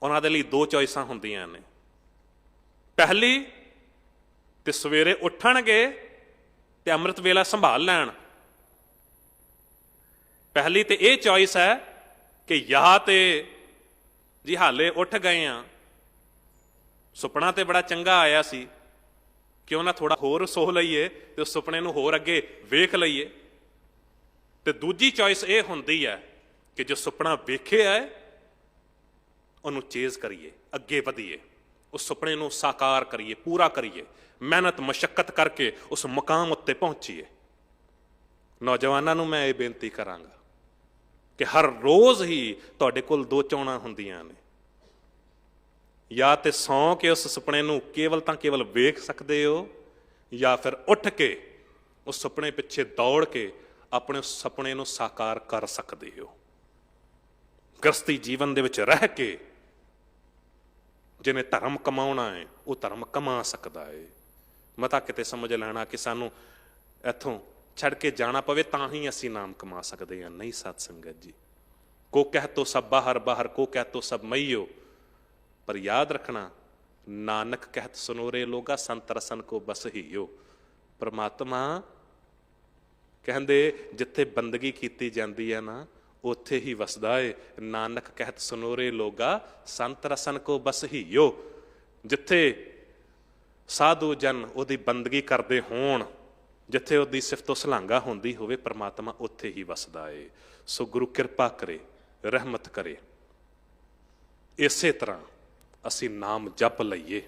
ਉਹਨਾਂ ਦੇ ਲਈ ਦੋ ਚੋਇਸਾਂ ਹੁੰਦੀਆਂ ਨੇ। ਪਹਿਲੀ ਤੇ ਸਵੇਰੇ ਉੱਠਣਗੇ ਤੇ ਅੰਮ੍ਰਿਤ ਵੇਲਾ ਸੰਭਾਲ ਲੈਣ। ਪਹਿਲੀ ਤੇ ਇਹ ਚੋਇਸ ਹੈ ਕਿ ਜਾਂ ਤੇ ਜੀ ਹਾਲੇ ਉੱਠ ਗਏ ਆ, ਸੁਪਨਾ ਤੇ ਬੜਾ ਚੰਗਾ ਆਇਆ ਸੀ, ਕਿਉਂ ਨਾ ਥੋੜਾ ਹੋਰ ਸੋ ਲਈਏ ਤੇ ਉਸ ਸੁਪਨੇ ਨੂੰ ਹੋਰ ਅੱਗੇ ਵੇਖ ਲਈਏ। ਤੇ ਦੂਜੀ ਚੋਇਸ ਇਹ ਹੁੰਦੀ ਹੈ ਕਿ ਜੋ ਸੁਪਨਾ ਵੇਖਿਆ ਹੈ ਉਹਨੂੰ ਚੇਜ਼ ਕਰੀਏ, ਅੱਗੇ ਵਧੀਏ, ਉਸ ਸੁਪਨੇ ਨੂੰ ਸਾਕਾਰ ਕਰੀਏ, ਪੂਰਾ ਕਰੀਏ, ਮਿਹਨਤ ਮਸ਼ੱਕਤ ਕਰਕੇ ਉਸ ਮੁਕਾਮ ਉੱਤੇ ਪਹੁੰਚੀਏ। ਨੌਜਵਾਨਾਂ ਨੂੰ ਮੈਂ ਇਹ ਬੇਨਤੀ ਕਰਾਂਗਾ ਕਿ ਹਰ ਰੋਜ਼ ਹੀ ਤੁਹਾਡੇ ਕੋਲ ਦੋ ਚੋਣਾਂ ਹੁੰਦੀਆਂ ਨੇ। ਜਾਂ ਤੇ ਸੌਂ ਕੇ ਉਸ ਸੁਪਨੇ ਨੂੰ ਕੇਵਲ ਤਾਂ ਕੇਵਲ ਵੇਖ ਸਕਦੇ ਹੋ, ਜਾਂ ਫਿਰ ਉੱਠ ਕੇ ਉਸ ਸੁਪਨੇ ਪਿੱਛੇ ਦੌੜ ਕੇ ਆਪਣੇ ਉਸ ਸੁਪਨੇ ਨੂੰ ਸਾਕਾਰ ਕਰ ਸਕਦੇ ਹੋ। ਗ੍ਰਸਤੀ ਜੀਵਨ ਦੇ ਵਿੱਚ ਰਹਿ ਕੇ ਜਿਹਨੇ ਧਰਮ ਕਮਾਉਣਾ ਹੈ ਉਹ ਧਰਮ ਕਮਾ ਸਕਦਾ ਹੈ। ਮਤਾ ਕਿਤੇ ਸਮਝ ਲੈਣਾ ਕਿ ਸਾਨੂੰ ਇੱਥੋਂ ਛੱਡ ਕੇ ਜਾਣਾ ਪਵੇ ਤਾਂ ਹੀ ਅਸੀਂ ਨਾਮ ਕਮਾ ਸਕਦੇ ਹਾਂ। ਨਹੀਂ ਸਾਧ ਸੰਗਤ ਜੀ, ਕੋ ਕਹਿ ਤੋ ਸਭ ਬਾਹਰ ਬਾਹਰ, ਕੋ ਕਹਿ ਤੋ ਸਭ ਮਈਓ। ਪਰ ਯਾਦ ਰੱਖਣਾ, ਨਾਨਕ ਕਹਿਤ ਸੁਨੋਰੇ ਲੋਗਾ, ਸੰਤ ਰਸਨ ਕੋ ਬਸ ਹੀਓ। ਪਰਮਾਤਮਾ ਕਹਿੰਦੇ ਜਿੱਥੇ ਬੰਦਗੀ ਕੀਤੀ ਜਾਂਦੀ ਹੈ ਨਾ, ਉੱਥੇ ਹੀ ਵਸਦਾ ਏ। ਨਾਨਕ ਕਹਿਤ ਸੁਨੋਰੇ ਲੋਗਾ, ਸੰਤ ਰਸਨ ਕੋ ਬਸ ਹੀਓ। ਜਿੱਥੇ ਸਾਧੂ ਜਨ ਉਹਦੀ ਬੰਦਗੀ ਕਰਦੇ ਹੋਣ, ਜਿੱਥੇ ਉਹਦੀ ਸਿਫਤੋ ਸਲਾਘਾ ਹੁੰਦੀ ਹੋਵੇ, ਪਰਮਾਤਮਾ ਉੱਥੇ ਹੀ ਵਸਦਾ ਏ। ਸੋ ਗੁਰੂ ਕਿਰਪਾ ਕਰੇ, ਰਹਿਮਤ ਕਰੇ, ਇਸੇ ਤਰ੍ਹਾਂ ਅਸੀਂ ਨਾਮ ਜਪ ਲਈਏ,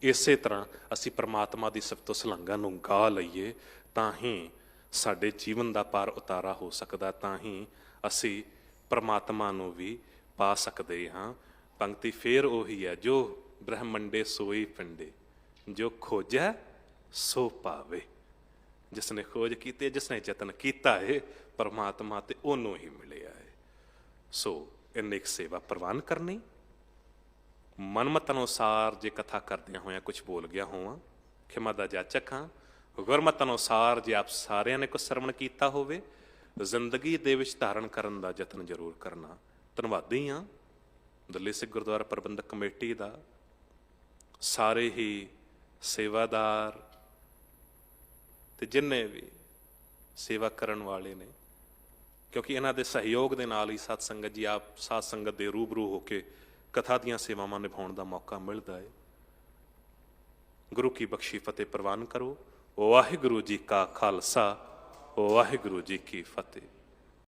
ਇਸੇ ਤਰ੍ਹਾਂ ਅਸੀਂ ਪਰਮਾਤਮਾ ਦੀ ਸਿਫਤੋ ਸਲਾਘਾ ਨੂੰ ਗਾ ਲਈਏ, ਤਾਂ ਹੀ ਸਾਡੇ ਜੀਵਨ ਦਾ ਪਾਰ ਉਤਾਰਾ ਹੋ ਸਕਦਾ, ਤਾਂ ਹੀ ਅਸੀਂ ਪਰਮਾਤਮਾ ਨੂੰ ਵੀ ਪਾ ਸਕਦੇ ਹਾਂ। ਪੰਕਤੀ ਫੇਰ ਉਹੀ ਹੈ, ਜੋ ਬ੍ਰਹਮੰਡੇ ਸੋਈ ਪਿੰਡੇ, ਜੋ ਖੋਜੈ ਸੋ ਪਾਵੇ। ਜਿਸਨੇ ਖੋਜ ਕੀਤੀ, ਜਿਸਨੇ ਯਤਨ ਕੀਤਾ ਹੈ, ਪਰਮਾਤਮਾ ਤੇ ਉਹਨੂੰ ਹੀ ਮਿਲਿਆ ਹੈ। ਸੋ ਇੰਨੀ ਇੱਕ ਸੇਵਾ ਪ੍ਰਵਾਨ ਕਰਨੀ। ਮਨਮਤ ਅਨੁਸਾਰ ਜੇ ਕਥਾ ਕਰਦਿਆਂ ਹੋਇਆਂ ਕੁਝ ਬੋਲ ਗਿਆ ਹੋਵਾਂ, ਖਿਮਾ ਦਾ ਜਾਚਕ ਹਾਂ। ਗੁਰਮਤ ਅਨੁਸਾਰ ਜੇ ਆਪ ਸਾਰਿਆਂ ਨੇ ਕੁਝ ਸਰਵਣ ਕੀਤਾ ਹੋਵੇ, ਜ਼ਿੰਦਗੀ ਦੇ ਵਿੱਚ ਧਾਰਨ ਕਰਨ ਦਾ ਯਤਨ ਜ਼ਰੂਰ ਕਰਨਾ। ਧੰਨਵਾਦੀ ਹਾਂ ਦਿੱਲੀ ਸਿੱਖ ਗੁਰਦੁਆਰਾ ਪ੍ਰਬੰਧਕ ਕਮੇਟੀ ਦਾ, ਸਾਰੇ ਹੀ ਸੇਵਾਦਾਰ ਤੇ ਜਿੰਨੇ ਵੀ ਸੇਵਾ ਕਰਨ ਵਾਲੇ ਨੇ, ਕਿਉਂਕਿ ਇਹਨਾਂ ਦੇ ਸਹਿਯੋਗ ਦੇ ਨਾਲ ਹੀ ਸਤ ਸੰਗਤ ਜੀ ਆਪ ਸਾਧ ਸੰਗਤ ਦੇ ਰੂਬਰੂ ਹੋ ਕੇ ਕਥਾ ਦੀਆਂ ਸੇਵਾਵਾਂ ਨਿਭਾਉਣ ਦਾ ਮੌਕਾ ਮਿਲਦਾ ਹੈ। ਗੁਰੂ ਕੀ ਬਖਸ਼ੀ ਫਤਿਹ ਪ੍ਰਵਾਨ ਕਰੋ। ਵਾਹਿਗੁਰੂ ਜੀ ਕਾ ਖਾਲਸਾ, ਵਾਹਿਗੁਰੂ ਜੀ ਕੀ ਫਤਿਹ।